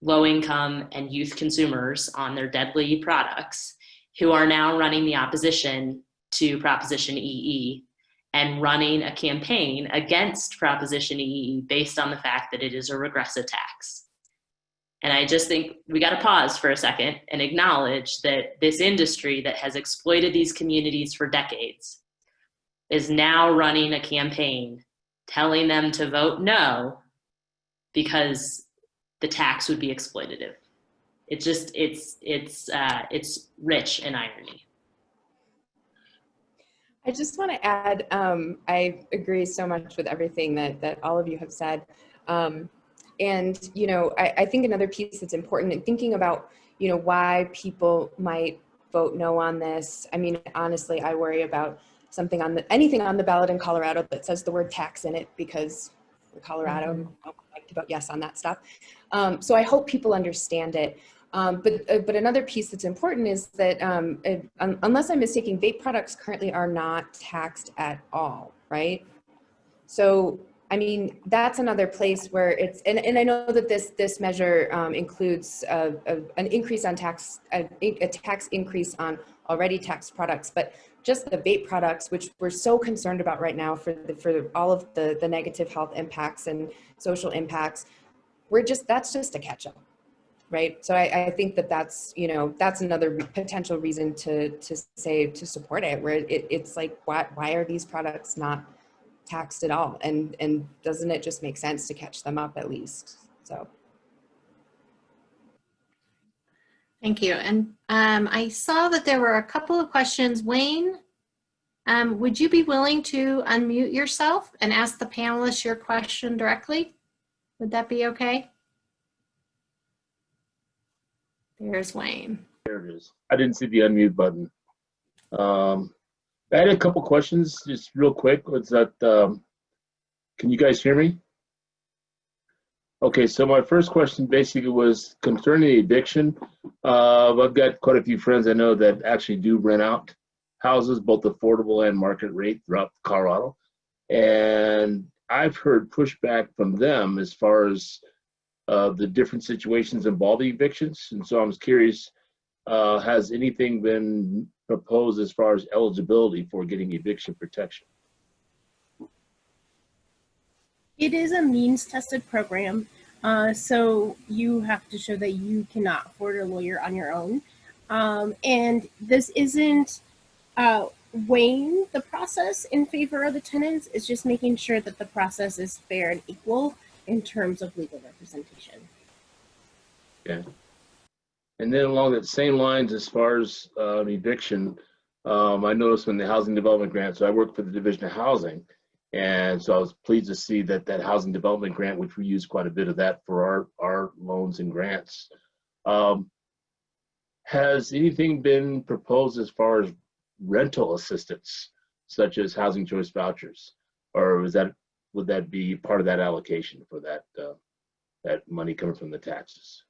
low-income and youth consumers on their deadly products, who are now running the opposition to Proposition EE and running a campaign against Proposition EE based on the fact that it is a regressive tax. And I just think we got to pause for a second and acknowledge that this industry that has exploited these communities for decades is now running a campaign telling them to vote no because the tax would be exploitative. It's just, it's rich in irony. I just want to add, I agree so much with everything that all of you have said. And, I think another piece that's important in thinking about, why people might vote no on this. I mean, honestly, I worry about anything on the ballot in Colorado that says the word tax in it, because Colorado don't like to vote yes on that stuff. So I hope people understand it. But another piece that's important is that unless I'm mistaken, vape products currently are not taxed at all, right? So I mean, that's another place where it's, and I know that this measure includes an increase on a tax increase on already taxed products, but just the vape products, which we're so concerned about right now for all of the negative health impacts and social impacts, that's just a catch up, right? So I think that's another potential reason to support it, where it's like, why are these products not taxed at all, and doesn't it just make sense to catch them up at least? So Thank you. And I saw that there were a couple of questions. Wayne, would you be willing to unmute yourself and ask the panelists your question directly? Would that be okay? There's Wayne. There it is. I didn't see the unmute button. I had a couple questions, just real quick. Was that, can you guys hear me? Okay, so my first question basically was concerning eviction. I've got quite a few friends I know that actually do rent out houses, both affordable and market rate throughout Colorado. And I've heard pushback from them as far as the different situations involving evictions. And so I was curious, has anything been proposed as far as eligibility for getting eviction protection? It is a means tested program. So you have to show that you cannot afford a lawyer on your own. And this isn't weighing the process in favor of the tenants. It's just making sure that the process is fair and equal in terms of legal representation. Okay. And then along that same lines, as far as eviction, I noticed when the housing development grant, so I work for the Division of Housing, and so I was pleased to see that that housing development grant, which we use quite a bit of that for our loans and grants. Has anything been proposed as far as rental assistance, such as housing choice vouchers, or would that be part of that allocation for that that money coming from the taxes?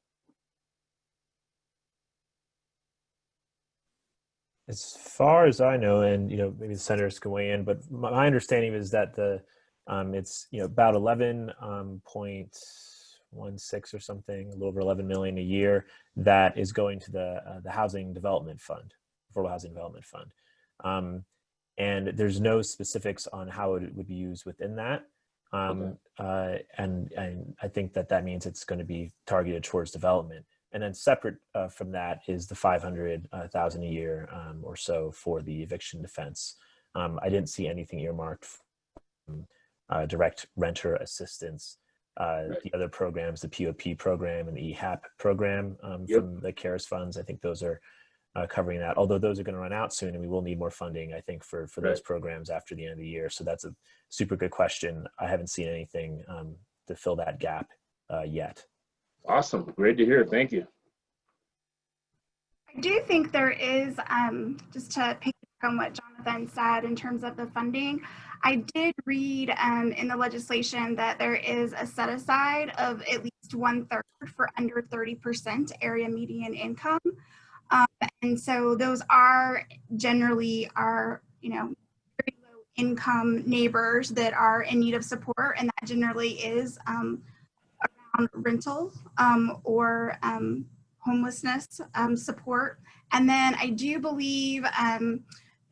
As far as I know, and maybe the senators can weigh in, but my understanding is that it's about 11.16 or something, a little over 11 million a year that is going to the housing development fund, affordable housing development fund, and there's no specifics on how it would be used within that. And I think that means it's going to be targeted towards development. And then separate from that is the $500,000 a year or so for the eviction defense. I didn't see anything earmarked for direct renter assistance. The other programs, the POP program and the EHAP program from the CARES funds, I think those are covering that. Although those are going to run out soon, and we will need more funding, I think, for those programs after the end of the year. So that's a super good question. I haven't seen anything to fill that gap yet. Awesome. Great to hear. Thank you. I do think there is, just to pick up on what Jonathan said in terms of the funding, I did read in the legislation that there is a set aside of at least 1/3 for under 30% area median income. And so those are generally our, very low income neighbors that are in need of support. And that generally is around rental or homelessness support. And then I do believe that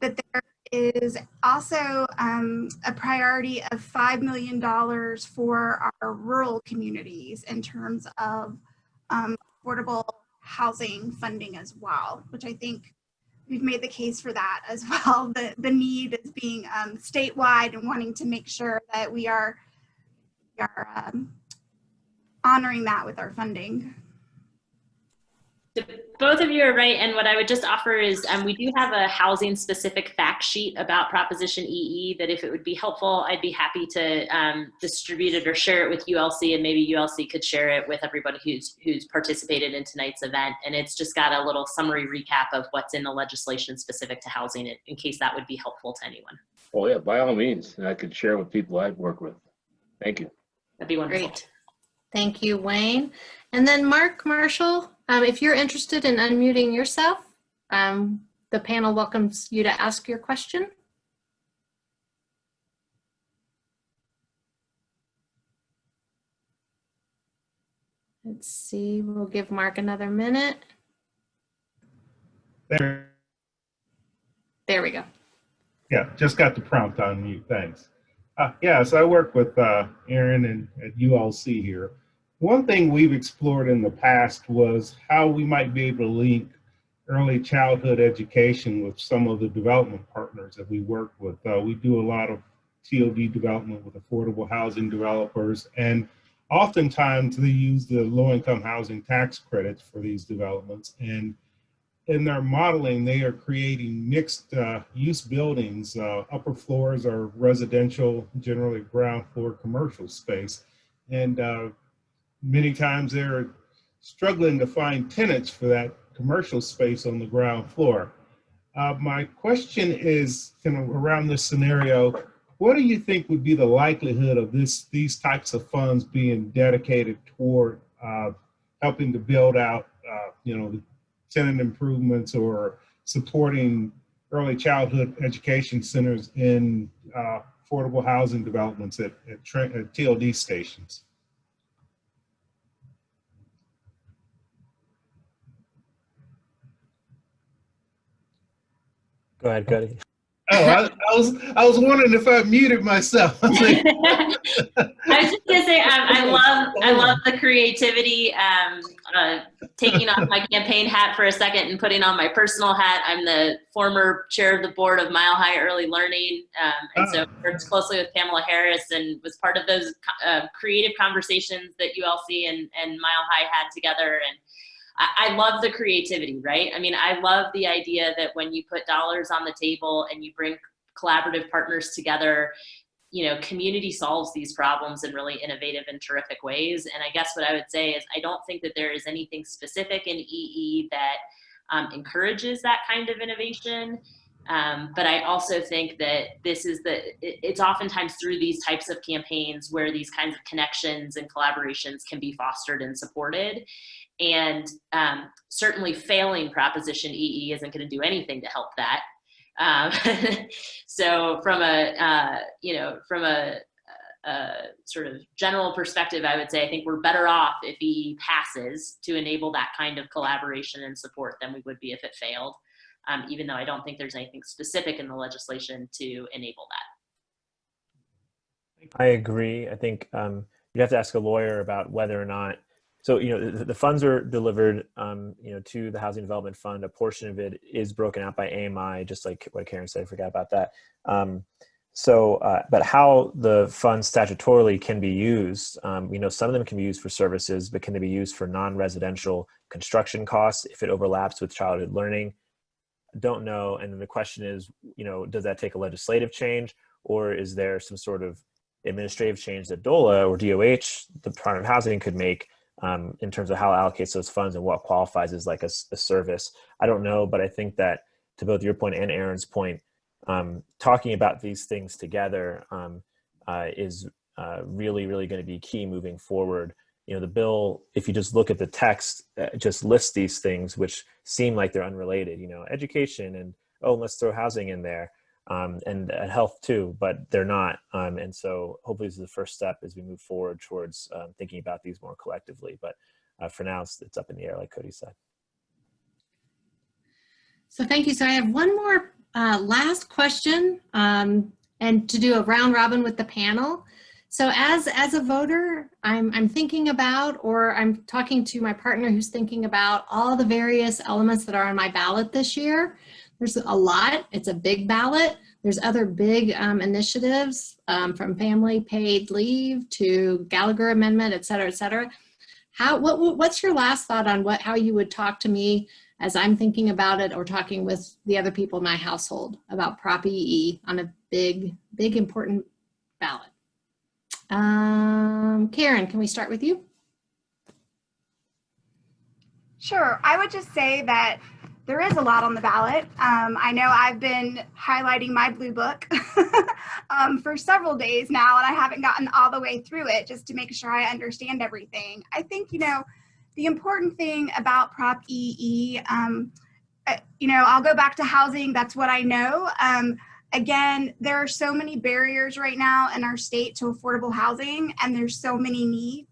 there is also a priority of $5 million for our rural communities in terms of affordable housing funding as well, which I think we've made the case for that as well. The need is being statewide and wanting to make sure that we are honoring that with our funding. Both of you are right, and what I would just offer is we do have a housing specific fact sheet about Proposition EE that if it would be helpful, I'd be happy to distribute it or share it with ULC, and maybe ULC could share it with everybody who's participated in tonight's event. And it's just got a little summary recap of what's in the legislation specific to housing, in case that would be helpful to anyone. Oh yeah, by all means. And I could share it with people I've worked with. Thank you. That'd be wonderful. Great. Thank you, Wayne. And then Mark Marshall, if you're interested in unmuting yourself, the panel welcomes you to ask your question. Let's see, we'll give Mark another minute. There we go. Yeah, just got the prompt on mute, thanks. Yeah, so I work with Aaron at ULC here. One thing we've explored in the past was how we might be able to link early childhood education with some of the development partners that we work with. We do a lot of TOD development with affordable housing developers, and oftentimes they use the low-income housing tax credits for these developments. And in their modeling, they are creating mixed use buildings. Upper floors are residential, generally ground floor commercial space. And many times they're struggling to find tenants for that commercial space on the ground floor. My question is kind of around this scenario, what do you think would be the likelihood of these types of funds being dedicated toward helping to build out, the tenant improvements or supporting early childhood education centers in affordable housing developments at TLD stations? Go ahead, Cody. Oh, I was wondering if I muted myself. I was just gonna say I love the creativity. Taking off my campaign hat for a second and putting on my personal hat. I'm the former chair of the board of Mile High Early Learning, and so worked closely with Pamela Harris and was part of those creative conversations that ULC and Mile High had together. And I love the creativity, right? I mean, I love the idea that when you put dollars on the table and you bring collaborative partners together, community solves these problems in really innovative and terrific ways. And I guess what I would say is I don't think that there is anything specific in EE that encourages that kind of innovation. But I also think that it's oftentimes through these types of campaigns where these kinds of connections and collaborations can be fostered and supported. And certainly failing Proposition EE isn't going to do anything to help that. So from a sort of general perspective, I would say I think we're better off if EE passes to enable that kind of collaboration and support than we would be if it failed, even though I don't think there's anything specific in the legislation to enable that. I agree. I think you'd have to ask a lawyer about whether or not. So, the funds are delivered, to the Housing Development Fund. A portion of it is broken out by AMI, just like what Karen said. I forgot about that. But how the funds statutorily can be used, some of them can be used for services, but can they be used for non-residential construction costs if it overlaps with childhood learning? I don't know. And then the question is, does that take a legislative change, or is there some sort of administrative change that DOLA or DOH, the Department of Housing, could make in terms of how it allocates those funds and what qualifies as like a service? I don't know, but I think that to both your point and Aaron's point, talking about these things together is really, really going to be key moving forward. The bill, if you just look at the text, just lists these things which seem like they're unrelated, education and, let's throw housing in there, and health too, but they're not. And so hopefully this is the first step as we move forward towards thinking about these more collectively. But for now, it's up in the air, like Cody said. So thank you. So I have one more last question, and to do a round robin with the panel. So as a voter, I'm thinking about, or I'm talking to my partner who's thinking about all the various elements that are on my ballot this year. There's a lot. It's a big ballot. There's other big initiatives from family paid leave to Gallagher Amendment, et cetera, et cetera. What's your last thought on how you would talk to me as I'm thinking about it, or talking with the other people in my household about Prop EE on a big, important ballot? Karen, can we start with you? Sure. I would just say that there is a lot on the ballot. I know I've been highlighting my blue book for several days now, and I haven't gotten all the way through it just to make sure I understand everything. I think, the important thing about Prop EE, I'll go back to housing. That's what I know. Again, there are so many barriers right now in our state to affordable housing, and there's so many needs.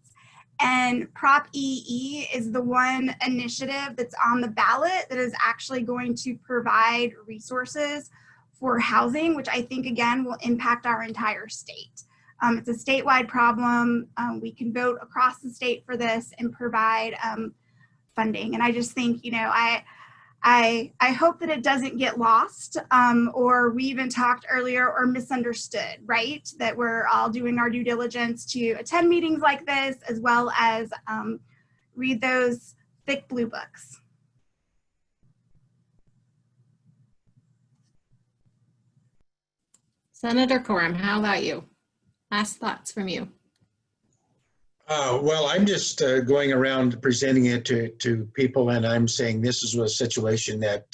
And Prop EE is the one initiative that's on the ballot that is actually going to provide resources for housing, which I think, again, will impact our entire state. It's a statewide problem. We can vote across the state for this and provide funding. And I just think, I hope that it doesn't get lost, or we even talked earlier, or misunderstood, right? That we're all doing our due diligence to attend meetings like this, as well as read those thick blue books. Senator Coram, how about you? Last thoughts from you. Well, I'm just going around presenting it to people, and I'm saying this is a situation that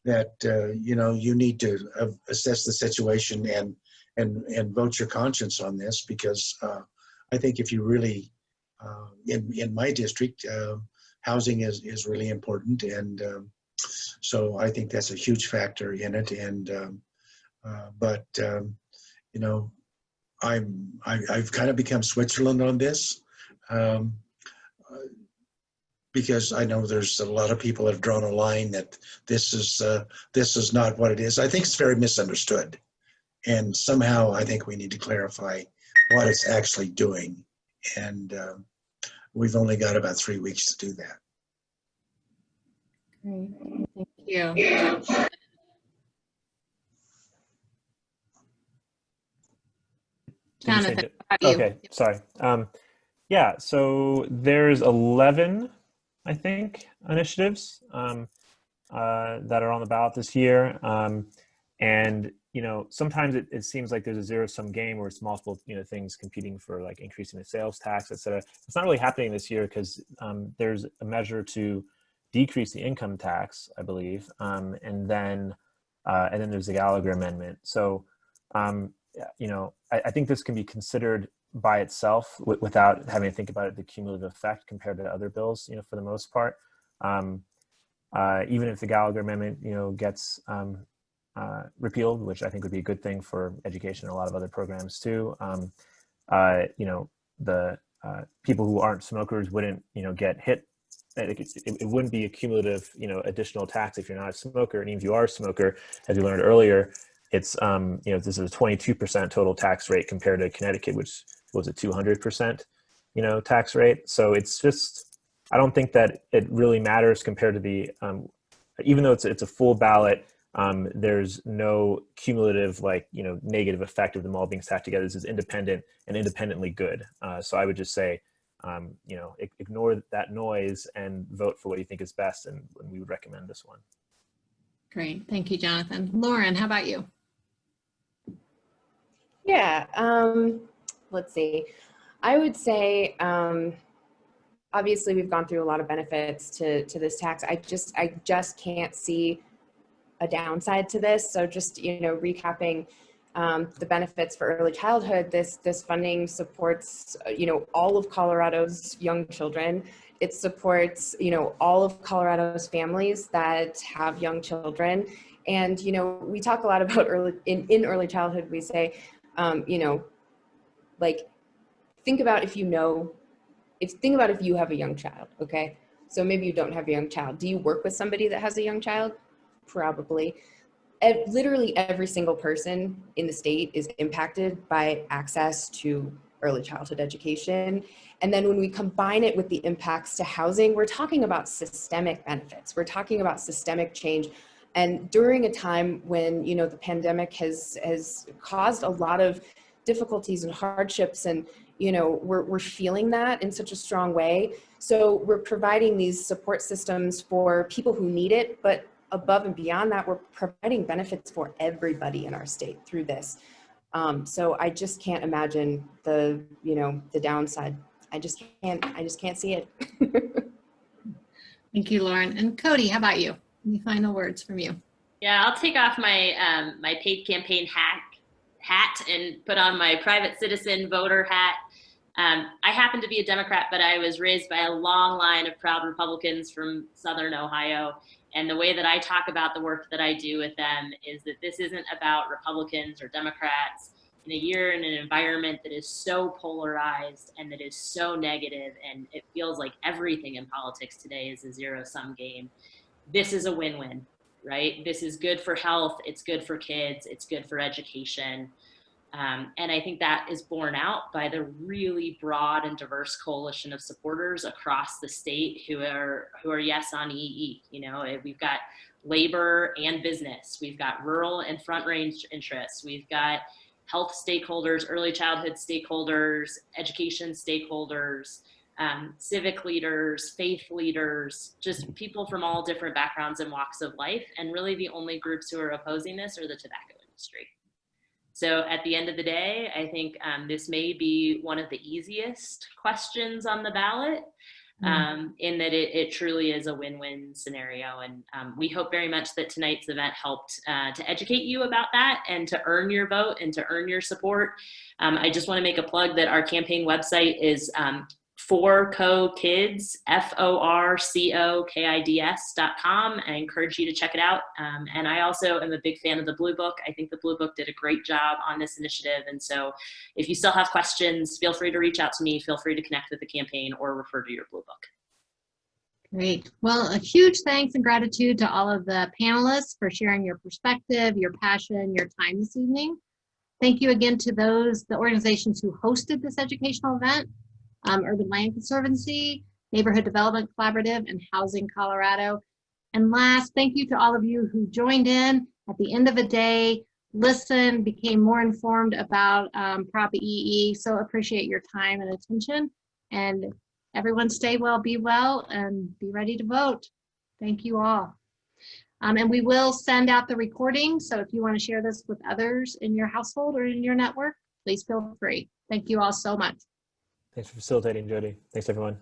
you need to assess the situation and vote your conscience on this, because I think if you really, in my district, housing is really important, and so I think that's a huge factor in it. And you know, I've kind of become Switzerland on this, because I know there's a lot of people that have drawn a line that this is not what it is. I think it's very misunderstood, and somehow I think we need to clarify what it's actually doing. And we've only got about 3 weeks to do that. Great, thank you. Jonathan, how about you? Okay, sorry. Yeah, so there's 11, I think, initiatives that are on the ballot this year. And, you know, sometimes it seems like there's a zero-sum game where it's multiple, you know, things competing for like increasing the sales tax, et cetera. It's not really happening this year because there's a measure to decrease the income tax, I believe. And then there's the Gallagher amendment. So, you know, I think this can be considered by itself without having to think about the cumulative effect compared to other bills, you know, for the most part. Even if the Gallagher amendment, you know, gets repealed, which I think would be a good thing for education and a lot of other programs too. You know, the people who aren't smokers wouldn't, you know, get hit. It wouldn't be a cumulative, you know, additional tax if you're not a smoker. And even if you are a smoker, as we learned earlier, it's, you know, this is a 22% total tax rate compared to Connecticut, which was a 200%, you know, tax rate. So it's just, I don't think that it really matters compared to the, even though it's a full ballot, there's no cumulative, like, you know, negative effect of them all being stacked together. This is independent and independently good. So I would just say, you know, ignore that noise and vote for what you think is best. And we would recommend this one. Great, thank you, Jonathan. Lauren, how about you? Yeah, let's see. I would say, obviously we've gone through a lot of benefits to this tax. I just can't see a downside to this. So just, you know, recapping the benefits for early childhood, this funding supports, you know, all of Colorado's young children. It supports, you know, all of Colorado's families that have young children. And, you know, we talk a lot about in early childhood, we say, you know, like, think about if you have a young child, okay? So maybe you don't have a young child. Do you work with somebody that has a young child? Probably. Literally every single person in the state is impacted by access to early childhood education. And then when we combine it with the impacts to housing, we're talking about systemic benefits. We're talking about systemic change. And during a time when, you know, the pandemic has caused a lot of difficulties and hardships, and, you know, we're feeling that in such a strong way. So we're providing these support systems for people who need it, but above and beyond that, we're providing benefits for everybody in our state through this. So I just can't imagine the downside. I just can't see it. Thank you, Lauren. And Cody, how about you? Any final words from you? Yeah, I'll take off my my paid campaign hat and put on my private citizen voter hat. I happen to be a Democrat, but I was raised by a long line of proud Republicans from Southern Ohio. And the way that I talk about the work that I do with them is that this isn't about Republicans or Democrats. In a year in an environment that is so polarized and that is so negative, and it feels like everything in politics today is a zero-sum game, this is a win-win, right? This is good for health, it's good for kids, it's good for education. And I think that is borne out by the really broad and diverse coalition of supporters across the state who are yes on EE. You know, we've got labor and business, we've got rural and front range interests, we've got health stakeholders, early childhood stakeholders, education stakeholders, civic leaders, faith leaders, just people from all different backgrounds and walks of life. And really the only groups who are opposing this are the tobacco industry. So at the end of the day, I think this may be one of the easiest questions on the ballot. in that it truly is a win-win scenario. And we hope very much that tonight's event helped to educate you about that and to earn your vote and to earn your support. I just want to make a plug that our campaign website is forcokids, forcokids.com. I encourage you to check it out. And I also am a big fan of the Blue Book. I think the Blue Book did a great job on this initiative. And so if you still have questions, feel free to reach out to me. Feel free to connect with the campaign or refer to your Blue Book. Great. Well, a huge thanks and gratitude to all of the panelists for sharing your perspective, your passion, your time this evening. Thank you again to the organizations who hosted this educational event. Urban Land Conservancy, Neighborhood Development Collaborative, and Housing Colorado. And last, thank you to all of you who joined in at the end of the day, listened, became more informed about Prop EE. So appreciate your time and attention. And everyone stay well, be well, and be ready to vote. Thank you all. And we will send out the recording. So if you want to share this with others in your household or in your network, please feel free. Thank you all so much. Thanks for facilitating, Jody. Thanks, everyone.